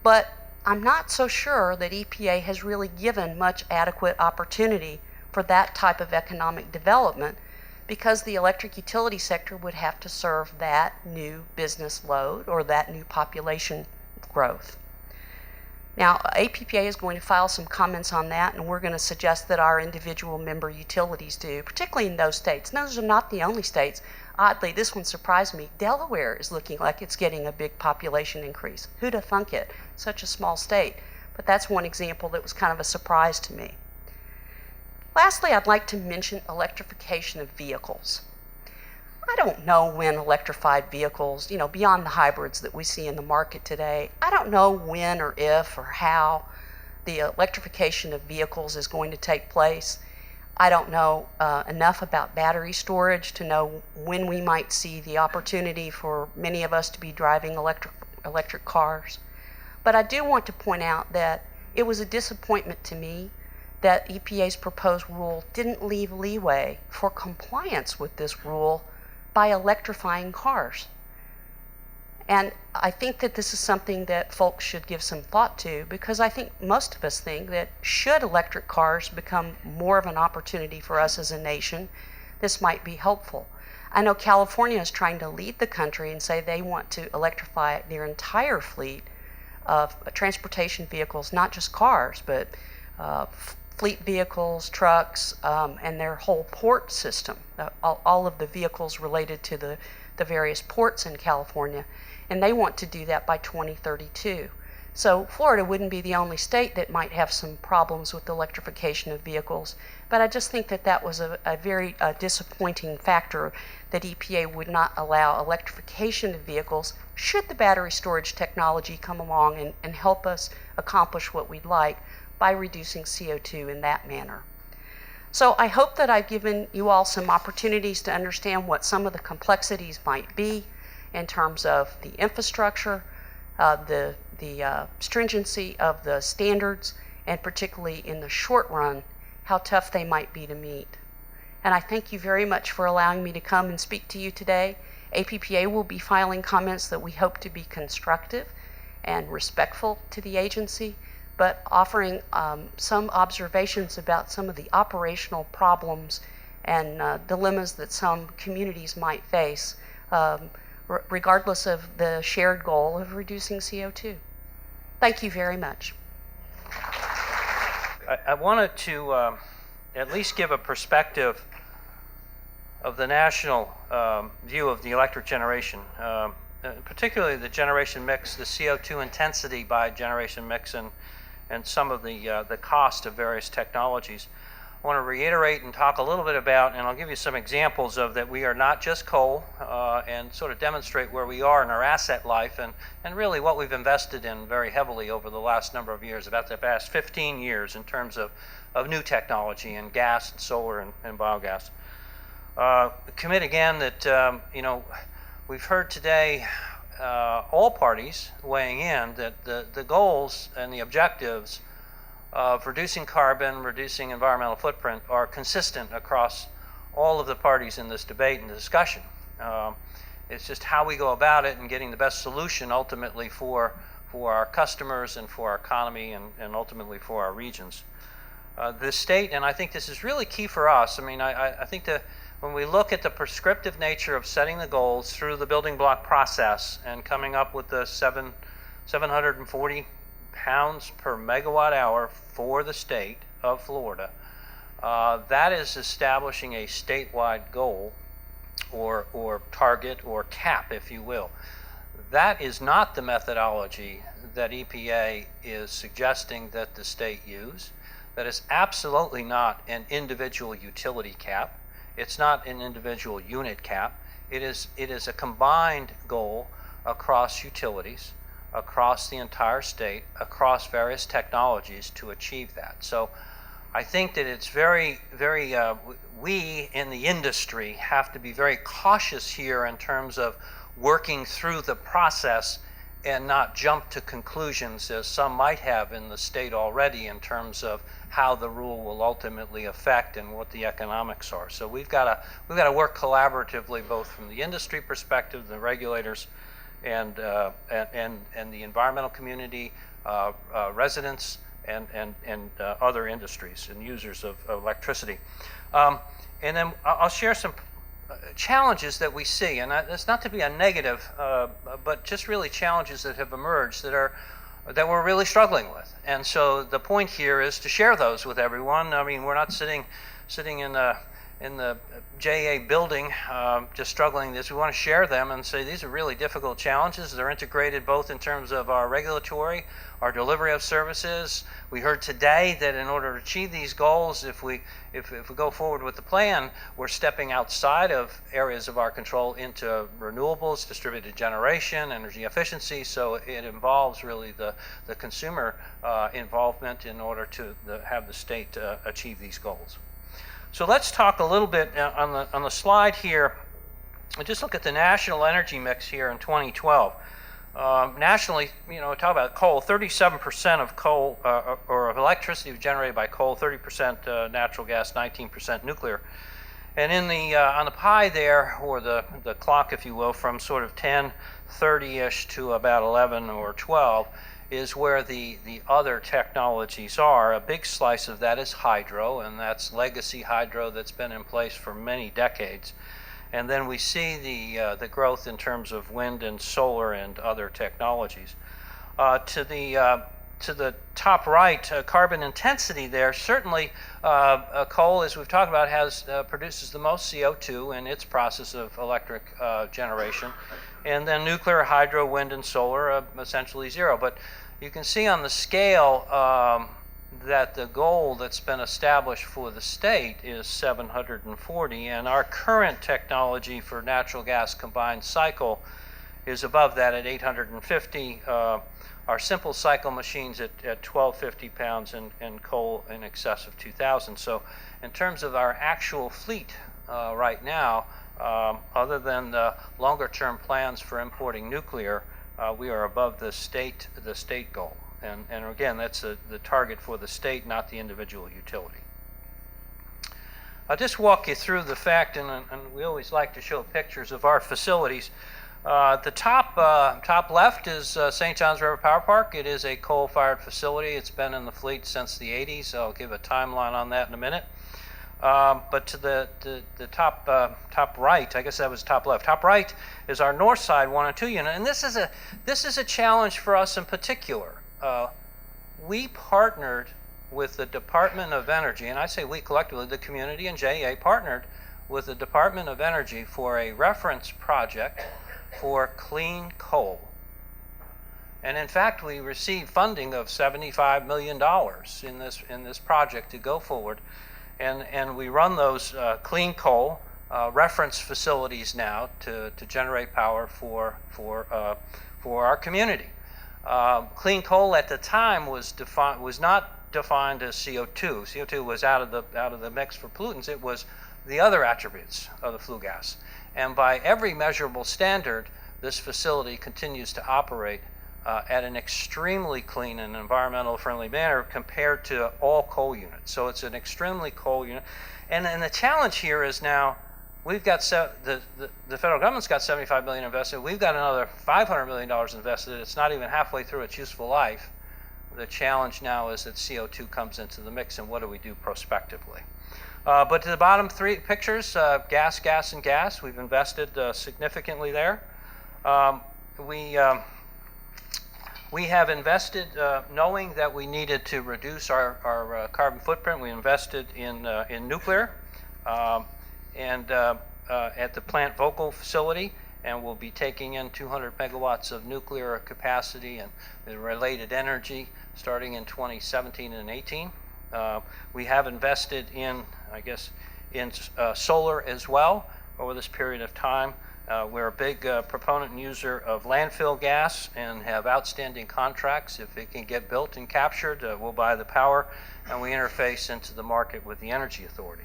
But I'm not so sure that EPA has really given much adequate opportunity for that type of economic development, because the electric utility sector would have to serve that new business load or that new population growth. Now, APPA is going to file some comments on that, and we're going to suggest that our individual member utilities do, particularly in those states. And those are not the only states. Oddly, this one surprised me. Delaware is looking like it's getting a big population increase. Who'd have thunk it? Such a small state. But that's one example that was kind of a surprise to me. Lastly, I'd like to mention electrification of vehicles. I don't know when electrified vehicles, beyond the hybrids that we see in the market today, I don't know when or if or how the electrification of vehicles is going to take place. I don't know enough about battery storage to know when we might see the opportunity for many of us to be driving electric cars. But I do want to point out that it was a disappointment to me that EPA's proposed rule didn't leave leeway for compliance with this rule by electrifying cars. And I think that this is something that folks should give some thought to, because I think most of us think that should electric cars become more of an opportunity for us as a nation, this might be helpful. I know California is trying to lead the country and say they want to electrify their entire fleet of transportation vehicles, not just cars, but fleet vehicles, trucks, and their whole port system, all of the vehicles related to the various ports in California, and they want to do that by 2032. So Florida wouldn't be the only state that might have some problems with the electrification of vehicles, but I just think that that was a very disappointing factor, that EPA would not allow electrification of vehicles should the battery storage technology come along and help us accomplish what we'd like by reducing CO2 in that manner. So I hope that I've given you all some opportunities to understand what some of the complexities might be in terms of the infrastructure, the stringency of the standards, and particularly in the short run, how tough they might be to meet. And I thank you very much for allowing me to come and speak to you today. APPA will be filing comments that we hope to be constructive and respectful to the agency, but offering some observations about some of the operational problems and dilemmas that some communities might face, regardless of the shared goal of reducing CO2. Thank you very much. I wanted to at least give a perspective of the national view of the electric generation, particularly the generation mix, the CO2 intensity by generation mix, and some of the cost of various technologies. I want to reiterate and talk a little bit about, and I'll give you some examples of that we are not just coal, and sort of demonstrate where we are in our asset life and really what we've invested in very heavily over the last number of years, about the past 15 years in terms of new technology in gas and solar and biogas. Commit again that, we've heard today all parties weighing in that the goals and the objectives of reducing carbon, reducing environmental footprint are consistent across all of the parties in this debate and discussion. It's just how we go about it and getting the best solution ultimately for our customers and for our economy and ultimately for our regions. The state, and I think this is really key for us, I think that when we look at the prescriptive nature of setting the goals through the building block process and coming up with the 740 pounds per megawatt hour for the state of Florida, that is establishing a statewide goal or target or cap, if you will. That is not the methodology that EPA is suggesting that the state use. That is absolutely not an individual utility cap. It's not an individual unit cap. It is a combined goal across utilities, across the entire state, across various technologies to achieve that. So I think that it's very, we in the industry have to be very cautious here in terms of working through the process and not jump to conclusions as some might have in the state already in terms of how the rule will ultimately affect and what the economics are. So we've got to work collaboratively, both from the industry perspective, the regulators, and the environmental community, residents, and other industries and users of electricity. And then I'll share some challenges that we see, and it's not to be a negative, but just really challenges that have emerged that we're really struggling with. And so the point here is to share those with everyone. I mean, we're not sitting in the JEA building just struggling this. We want to share them and say these are really difficult challenges. They're integrated both in terms of our regulatory, our delivery of services. We heard today that in order to achieve these goals, if we go forward with the plan, we're stepping outside of areas of our control into renewables, distributed generation, energy efficiency. So it involves really the consumer involvement in order to have the state achieve these goals. So let's talk a little bit on the slide here. Just look at the national energy mix here in 2012. Nationally, talk about coal. 37% of coal or of electricity was generated by coal. 30% natural gas. 19% nuclear. And in the on the pie there, or the clock, if you will, from sort of 10:30ish to about 11 or 12. Is where the other technologies are. A big slice of that is hydro, and that's legacy hydro that's been in place for many decades. And then we see the growth in terms of wind and solar and other technologies. To the top right, carbon intensity there, certainly coal, as we've talked about, produces the most CO2 in its process of electric generation. And then nuclear, hydro, wind, and solar are essentially zero. But you can see on the scale that the goal that's been established for the state is 740, and our current technology for natural gas combined cycle is above that at 850. Our simple cycle machines at 1,250 pounds and coal in excess of 2,000. So in terms of our actual fleet right now, other than the longer term plans for importing nuclear, we are above the state goal. And again, that's the target for the state, not the individual utility. I'll just walk you through the fact, and we always like to show pictures of our facilities. The top left is St. Johns River Power Park. It is a coal-fired facility. It's been in the fleet since the 80s. I'll give a timeline on that in a minute. But to the top right, I guess that was top left. Top right is our north side 1 and 2 unit, and this is a challenge for us in particular. We partnered with the Department of Energy, and I say we collectively, the community and JEA partnered with the Department of Energy for a reference project for clean coal. And in fact, we received funding of $75 million in this project to go forward. And we run those clean coal reference facilities now to generate power for our community. Clean coal at the time was not defined as CO2. CO2 was out of the mix for pollutants. It was the other attributes of the flue gas. And by every measurable standard, this facility continues to operate at an extremely clean and environmental friendly manner compared to all coal units. So it's an extremely coal unit. And the challenge here is now we've got the federal government's got $75 million invested. We've got another $500 million invested. It's not even halfway through its useful life. The challenge now is that CO2 comes into the mix, and what do we do prospectively? But to the bottom three pictures, gas, gas, and gas. We've invested significantly there. We have invested knowing that we needed to reduce our carbon footprint. We invested in nuclear and at the Plant Vogtle facility, and we'll be taking in 200 megawatts of nuclear capacity and the related energy starting in 2017 and 18. We have invested in, solar as well over this period of time. We're a big proponent and user of landfill gas and have outstanding contracts. If it can get built and captured, we'll buy the power, and we interface into the market with the Energy Authority.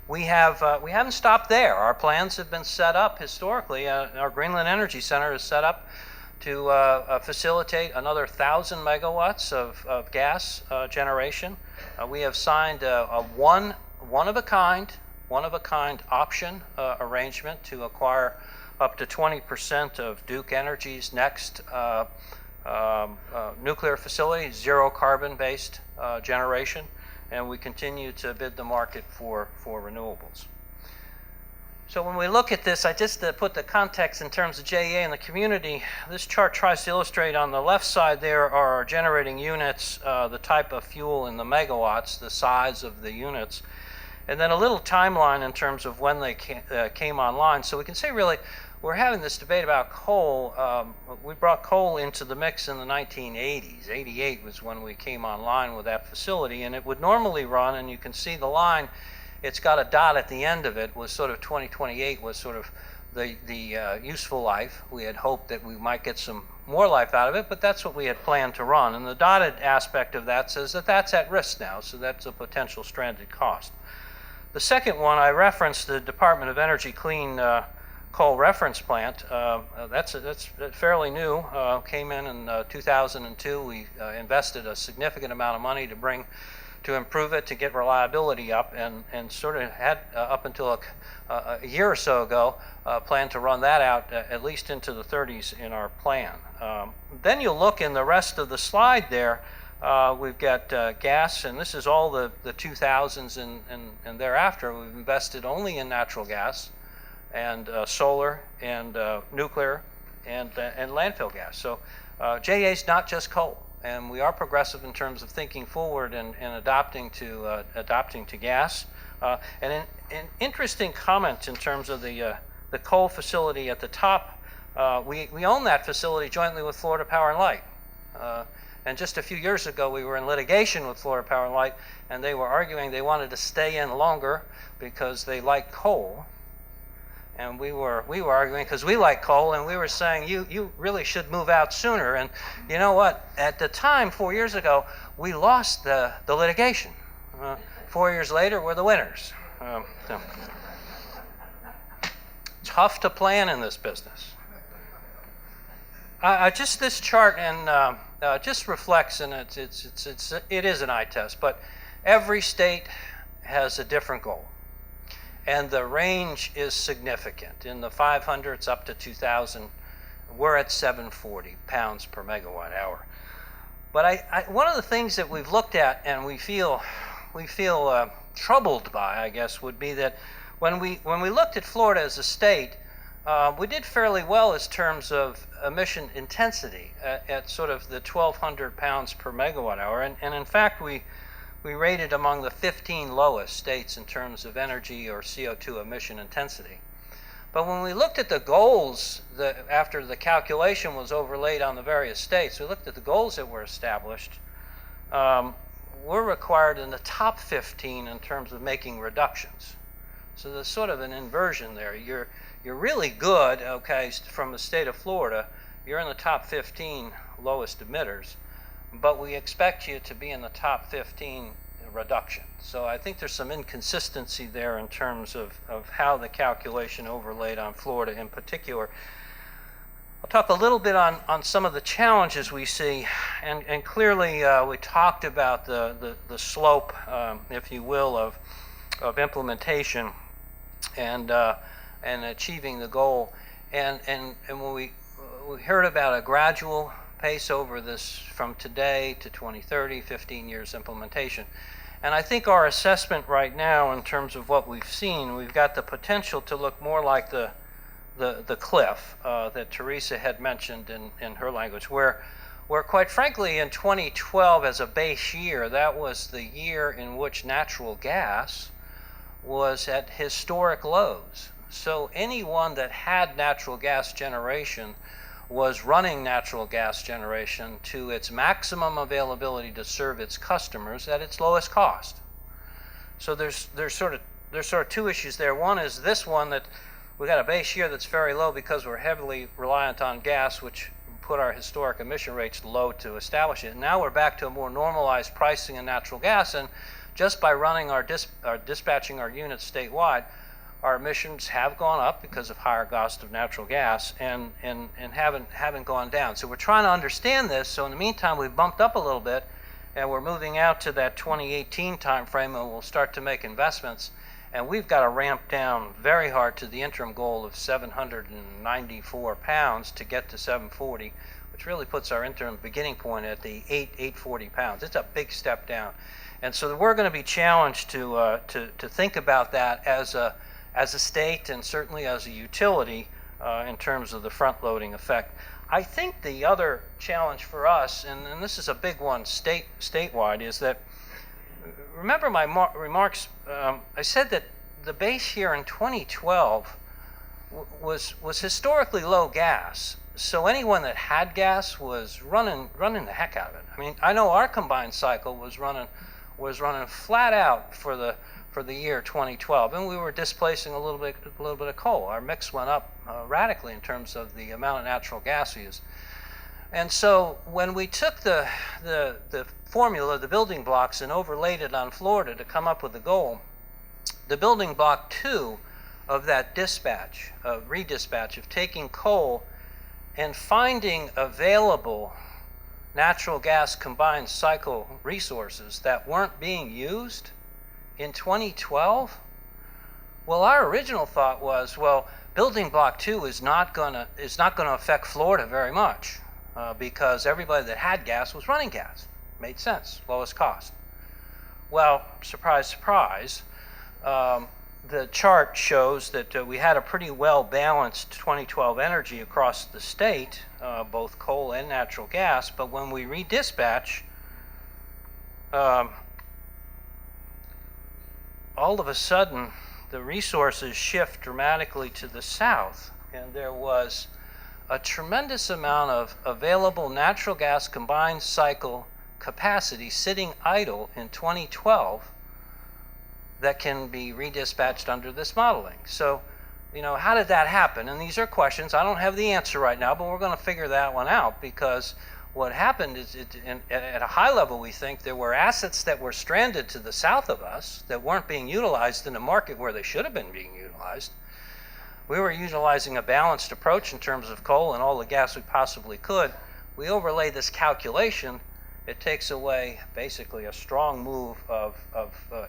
We haven't stopped there. Our plans have been set up historically. Our Greenland Energy Center is set up to facilitate another 1,000 megawatts of gas generation. We have signed a one-of-a-kind option arrangement to acquire up to 20% of Duke Energy's next nuclear facility, zero carbon-based generation, and we continue to bid the market for renewables. So when we look at this, I just put the context in terms of JEA and the community. This chart tries to illustrate on the left side there are our generating units, the type of fuel in the megawatts, the size of the units, and then a little timeline in terms of when they came online. So we can say really, we're having this debate about coal. We brought coal into the mix in the 1980s. 88 was when we came online with that facility, and it would normally run, and you can see the line, it's got a dot at the end of it, was sort of 2028 was sort of the useful life. We had hoped that we might get some more life out of it, but that's what we had planned to run. And the dotted aspect of that says that that's at risk now, so that's a potential stranded cost. The second one, I referenced the Department of Energy Clean Coal Reference Plant. That's fairly new, came in 2002. We invested a significant amount of money to improve it, to get reliability up, and sort of had, up until a year or so ago, planned to run that out at least into the 30s in our plan. Then you'll look in the rest of the slide there, we've got gas, and this is all the 2000s and thereafter. We've invested only in natural gas and solar and nuclear and landfill gas. So JEA is not just coal. And we are progressive in terms of thinking forward and adapting to gas. And an interesting comment in terms of the coal facility at the top. We own that facility jointly with Florida Power and Light. And just a few years ago, we were in litigation with Florida Power and Light, and they were arguing they wanted to stay in longer because they like coal. And we were arguing because we like coal, and we were saying you really should move out sooner. And you know what? At the time, 4 years ago, we lost the litigation. 4 years later, we're the winners. So. Tough to plan in this business. Just this chart and just reflects, and it is an eye test, but every state has a different goal. And the range is significant. In the 500s up to 2,000, we're at 740 pounds per megawatt hour. But one of the things that we've looked at and we feel troubled by, I guess, would be that when we looked at Florida as a state, we did fairly well in terms of emission intensity at sort of the 1,200 pounds per megawatt hour. And in fact, we rated among the 15 lowest states in terms of energy or CO2 emission intensity. But when we looked at the goals after the calculation was overlaid on the various states, we looked at the goals that were established. We're required in the top 15 in terms of making reductions. So there's sort of an inversion there. You're really good, okay, from the state of Florida. You're in the top 15 lowest emitters, but we expect you to be in the top 15 reduction. So I think there's some inconsistency there in terms of how the calculation overlaid on Florida in particular. I'll talk a little bit on some of the challenges we see, and clearly we talked about the slope, if you will, of implementation and achieving the goal. And when we heard about a gradual pace over this from today to 2030, 15 years implementation. And I think our assessment right now in terms of what we've seen, we've got the potential to look more like the cliff that Teresa had mentioned in her language, where quite frankly in 2012 as a base year, that was the year in which natural gas was at historic lows. So anyone that had natural gas generation was running natural gas generation to its maximum availability to serve its customers at its lowest cost. So there's sort of two issues there. One is this one, that we got a base year that's very low because we're heavily reliant on gas, which put our historic emission rates low to establish it. And now we're back to a more normalized pricing in natural gas, and just by running our dispatching our units statewide, our emissions have gone up because of higher cost of natural gas and haven't gone down. So we're trying to understand this. So in the meantime, we've bumped up a little bit, and we're moving out to that 2018 timeframe, and we'll start to make investments. And we've got to ramp down very hard to the interim goal of 794 pounds to get to 740, which really puts our interim beginning point at the 840 pounds. It's a big step down. And so we're going to be challenged to think about that as a state and certainly as a utility in terms of the front-loading effect. I think the other challenge for us, and this is a big one statewide, is that, remember my remarks, I said that the base here in 2012 was historically low gas. So anyone that had gas was running the heck out of it. I mean, I know our combined cycle was running flat out for the year 2012, and we were displacing a little bit of coal. Our mix went up radically in terms of the amount of natural gas we use. And so when we took the formula, the building blocks, and overlaid it on Florida to come up with the goal, the building block 2 of that dispatch, redispatch, of taking coal and finding available natural gas combined cycle resources that weren't being used in 2012, well, our original thought was, well, building block 2 is not going to affect Florida very much because everybody that had gas was running gas. Made sense, lowest cost. Well, surprise, surprise, the chart shows that we had a pretty well-balanced 2012 energy across the state, both coal and natural gas, but when we redispatch, all of a sudden, the resources shift dramatically to the south, and there was a tremendous amount of available natural gas combined cycle capacity sitting idle in 2012 that can be redispatched under this modeling. So, you know, how did that happen? And these are questions. I don't have the answer right now, but we're going to figure that one out, because what happened is, at a high level, we think there were assets that were stranded to the south of us that weren't being utilized in a market where they should have been being utilized. We were utilizing a balanced approach in terms of coal and all the gas we possibly could. We overlay this calculation. It takes away basically a strong move of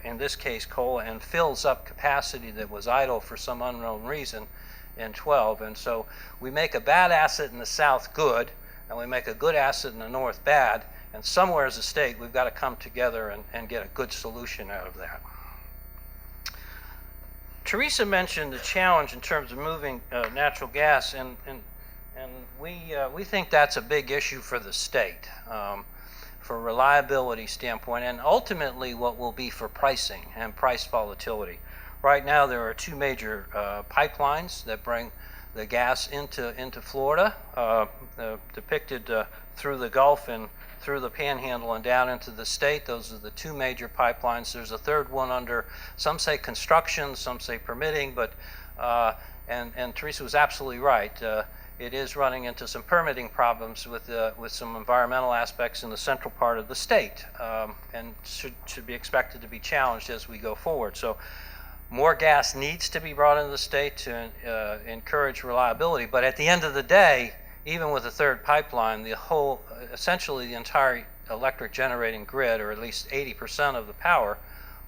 in this case, coal, and fills up capacity that was idle for some unknown reason in 12. And so we make a bad asset in the south good, and we make a good asset in the north bad, and somewhere as a state we've got to come together and get a good solution out of that. Teresa mentioned the challenge in terms of moving natural gas, and we think that's a big issue for the state, for a reliability standpoint, and ultimately what will be for pricing and price volatility. Right now there are two major pipelines that bring the gas into Florida, depicted through the Gulf and through the Panhandle and down into the state. Those are the two major pipelines. There's a third one under, some say construction, some say permitting, but and Teresa was absolutely right. It is running into some permitting problems with some environmental aspects in the central part of the state, and should be expected to be challenged as we go forward. So more gas needs to be brought into the state to encourage reliability. But at the end of the day, even with a third pipeline, essentially the entire electric generating grid, or at least 80% of the power,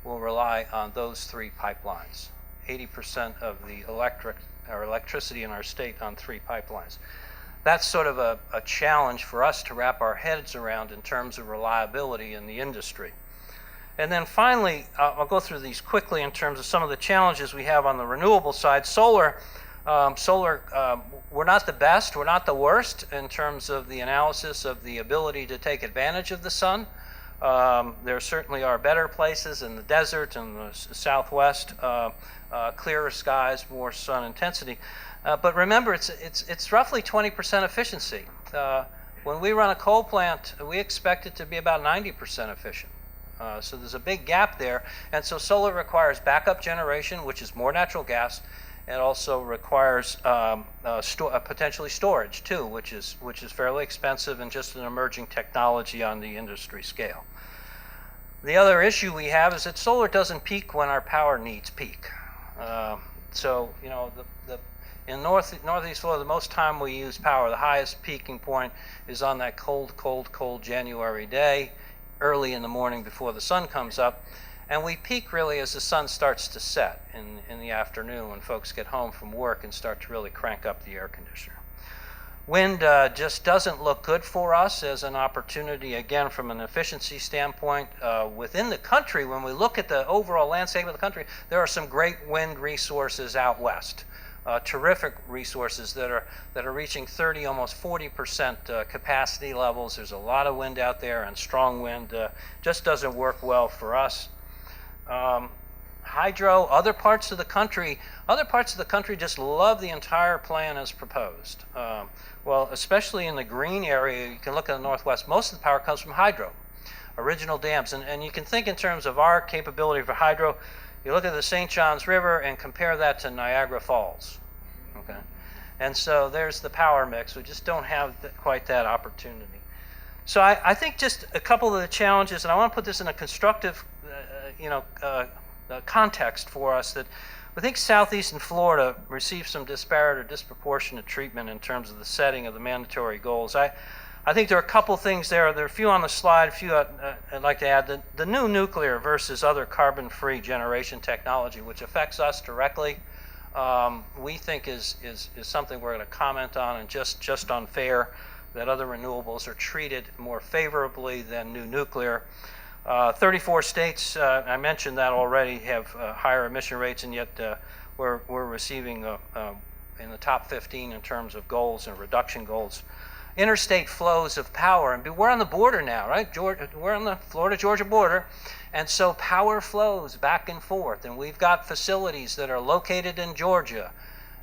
will rely on those three pipelines. 80% of the electricity in our state on three pipelines. That's sort of a challenge for us to wrap our heads around in terms of reliability in the industry. And then finally, I'll go through these quickly in terms of some of the challenges we have on the renewable side. Solar, we're not the best, we're not the worst in terms of the analysis of the ability to take advantage of the sun. There certainly are better places in the desert and the southwest, clearer skies, more sun intensity. But remember, it's roughly 20% efficiency. When we run a coal plant, we expect it to be about 90% efficient. So there's a big gap there, and so solar requires backup generation, which is more natural gas. It also requires potentially storage too, which is fairly expensive and just an emerging technology on the industry scale. The other issue we have is that solar doesn't peak when our power needs peak. So, you know, in northeast Florida, the most time we use power, the highest peaking point is on that cold January day, early in the morning before the sun comes up. And we peak really as the sun starts to set in the afternoon when folks get home from work and start to really crank up the air conditioner. Wind just doesn't look good for us as an opportunity, again, from an efficiency standpoint. Within the country, when we look at the overall landscape of the country, there are some great wind resources out west. Terrific resources that are reaching 30, almost 40% capacity levels. There's a lot of wind out there, and strong wind just doesn't work well for us. Hydro, other parts of the country just love the entire plan as proposed. Well, especially in the green area, you can look at the Northwest, most of the power comes from hydro, original dams. And you can think in terms of our capability for hydro. You look at the St. Johns River and compare that to Niagara Falls. Okay? And so there's the power mix. We just don't have quite that opportunity. So I think just a couple of the challenges, and I want to put this in a constructive context for us, that I think southeastern Florida receives some disparate or disproportionate treatment in terms of the setting of the mandatory goals. I think there are a couple things there. There are a few on the slide, a few I'd like to add. The new nuclear versus other carbon-free generation technology, which affects us directly, we think is something we're going to comment on, and just unfair that other renewables are treated more favorably than new nuclear. 34 states, I mentioned that already, have higher emission rates, and yet we're receiving in the top 15 in terms of goals and reduction goals. Interstate flows of power, and we're on the border now, right? We're on the Florida-Georgia border, and so power flows back and forth, and we've got facilities that are located in Georgia,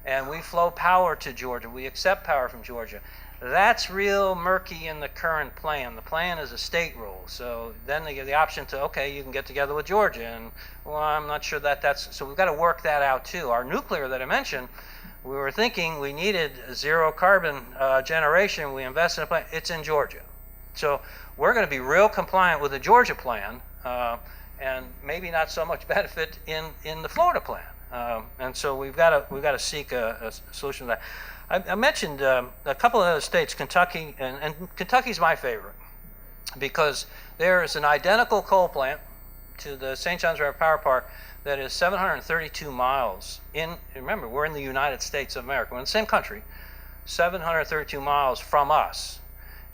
and we flow power to Georgia. We accept power from Georgia. That's real murky in the current plan. The plan is a state rule, so then they give the option to, okay, you can get together with Georgia, and well, I'm not sure that's, so we've got to work that out too. Our nuclear that I mentioned, we were thinking we needed zero carbon generation. We invested in a plan. It's in Georgia. So we're going to be real compliant with the Georgia plan, and maybe not so much benefit in the Florida plan. And so we've got to seek a solution to that. I mentioned a couple of other states, Kentucky, and Kentucky's my favorite because there is an identical coal plant to the St. Johns River Power Park that is 732 miles remember, we're in the United States of America, we're in the same country, 732 miles from us.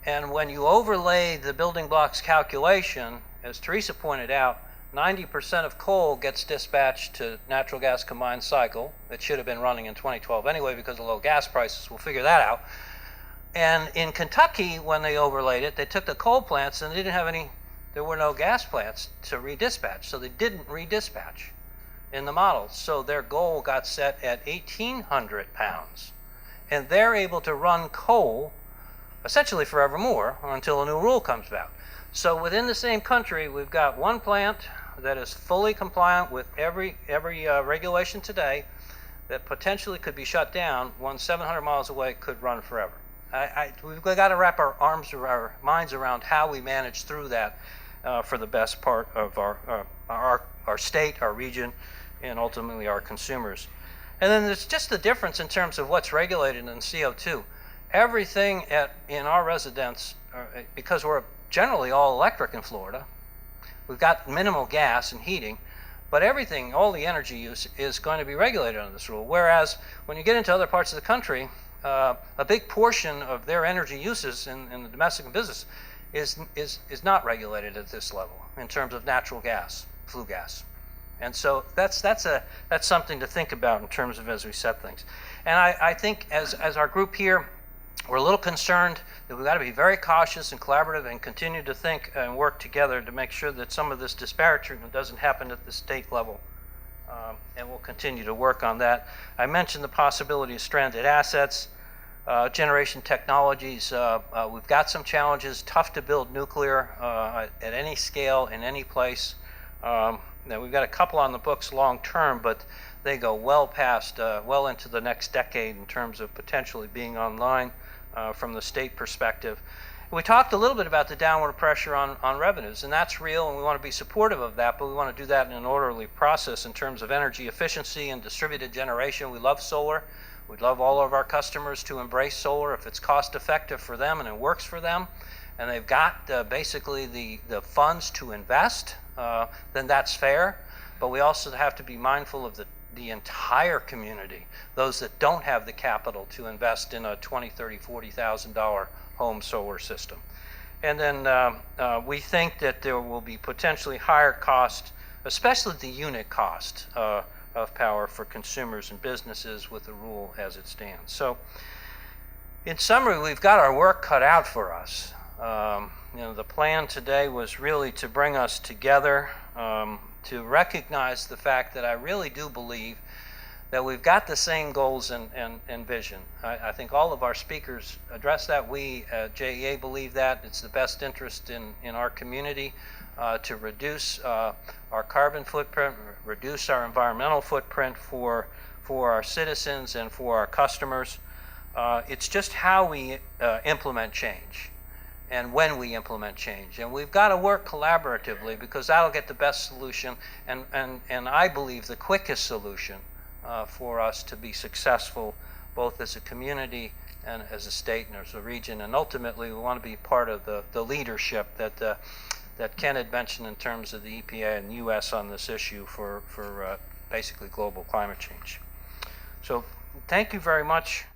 And when you overlay the building blocks calculation, as Teresa pointed out, 90% of coal gets dispatched to natural gas combined cycle. It should have been running in 2012 anyway because of low gas prices. We'll figure that out. And in Kentucky, when they overlaid it, they took the coal plants and they didn't have there were no gas plants to redispatch. So they didn't redispatch in the model. So their goal got set at 1,800 pounds. And they're able to run coal essentially forevermore until a new rule comes about. So within the same country, we've got one plant that is fully compliant with every regulation today that potentially could be shut down. One 700 miles away could run forever. We've got to wrap our minds around how we manage through that for the best part of our state, our region, and ultimately our consumers. And then there's just the difference in terms of what's regulated in CO2. Everything in our residence, because we're generally all electric in Florida, we've got minimal gas and heating, but everything, all the energy use is going to be regulated under this rule. Whereas when you get into other parts of the country, a big portion of their energy uses in the domestic and business is not regulated at this level in terms of natural gas, flue gas. And so that's something to think about in terms of as we set things. And I think as our group here, we're a little concerned that we've got to be very cautious and collaborative and continue to think and work together to make sure that some of this disparate treatment doesn't happen at the state level. And we'll continue to work on that. I mentioned the possibility of stranded assets, generation technologies. We've got some challenges, tough to build nuclear at any scale, in any place. Now we've got a couple on the books long term, but they go well past, well into the next decade in terms of potentially being online from the state perspective. We talked a little bit about the downward pressure on revenues, and that's real, and we want to be supportive of that, but we want to do that in an orderly process in terms of energy efficiency and distributed generation. We love solar. We'd love all of our customers to embrace solar if it's cost effective for them and it works for them, and they've got basically the funds to invest, then that's fair. But we also have to be mindful of the entire community, those that don't have the capital to invest in a $20,000, $30,000, $40,000 home solar system. And then we think that there will be potentially higher cost, especially the unit cost of power for consumers and businesses with the rule as it stands. So in summary, we've got our work cut out for us. The plan today was really to bring us together, to recognize the fact that I really do believe that we've got the same goals and vision. I think all of our speakers address that. We at JEA believe that. It's the best interest in our community to reduce our carbon footprint, reduce our environmental footprint for our citizens and for our customers. It's just how we implement change and when we implement change. And we've got to work collaboratively because that'll get the best solution and I believe the quickest solution for us to be successful both as a community and as a state and as a region. And ultimately we want to be part of the leadership that Ken had mentioned in terms of the EPA and the US on this issue for basically global climate change. So thank you very much.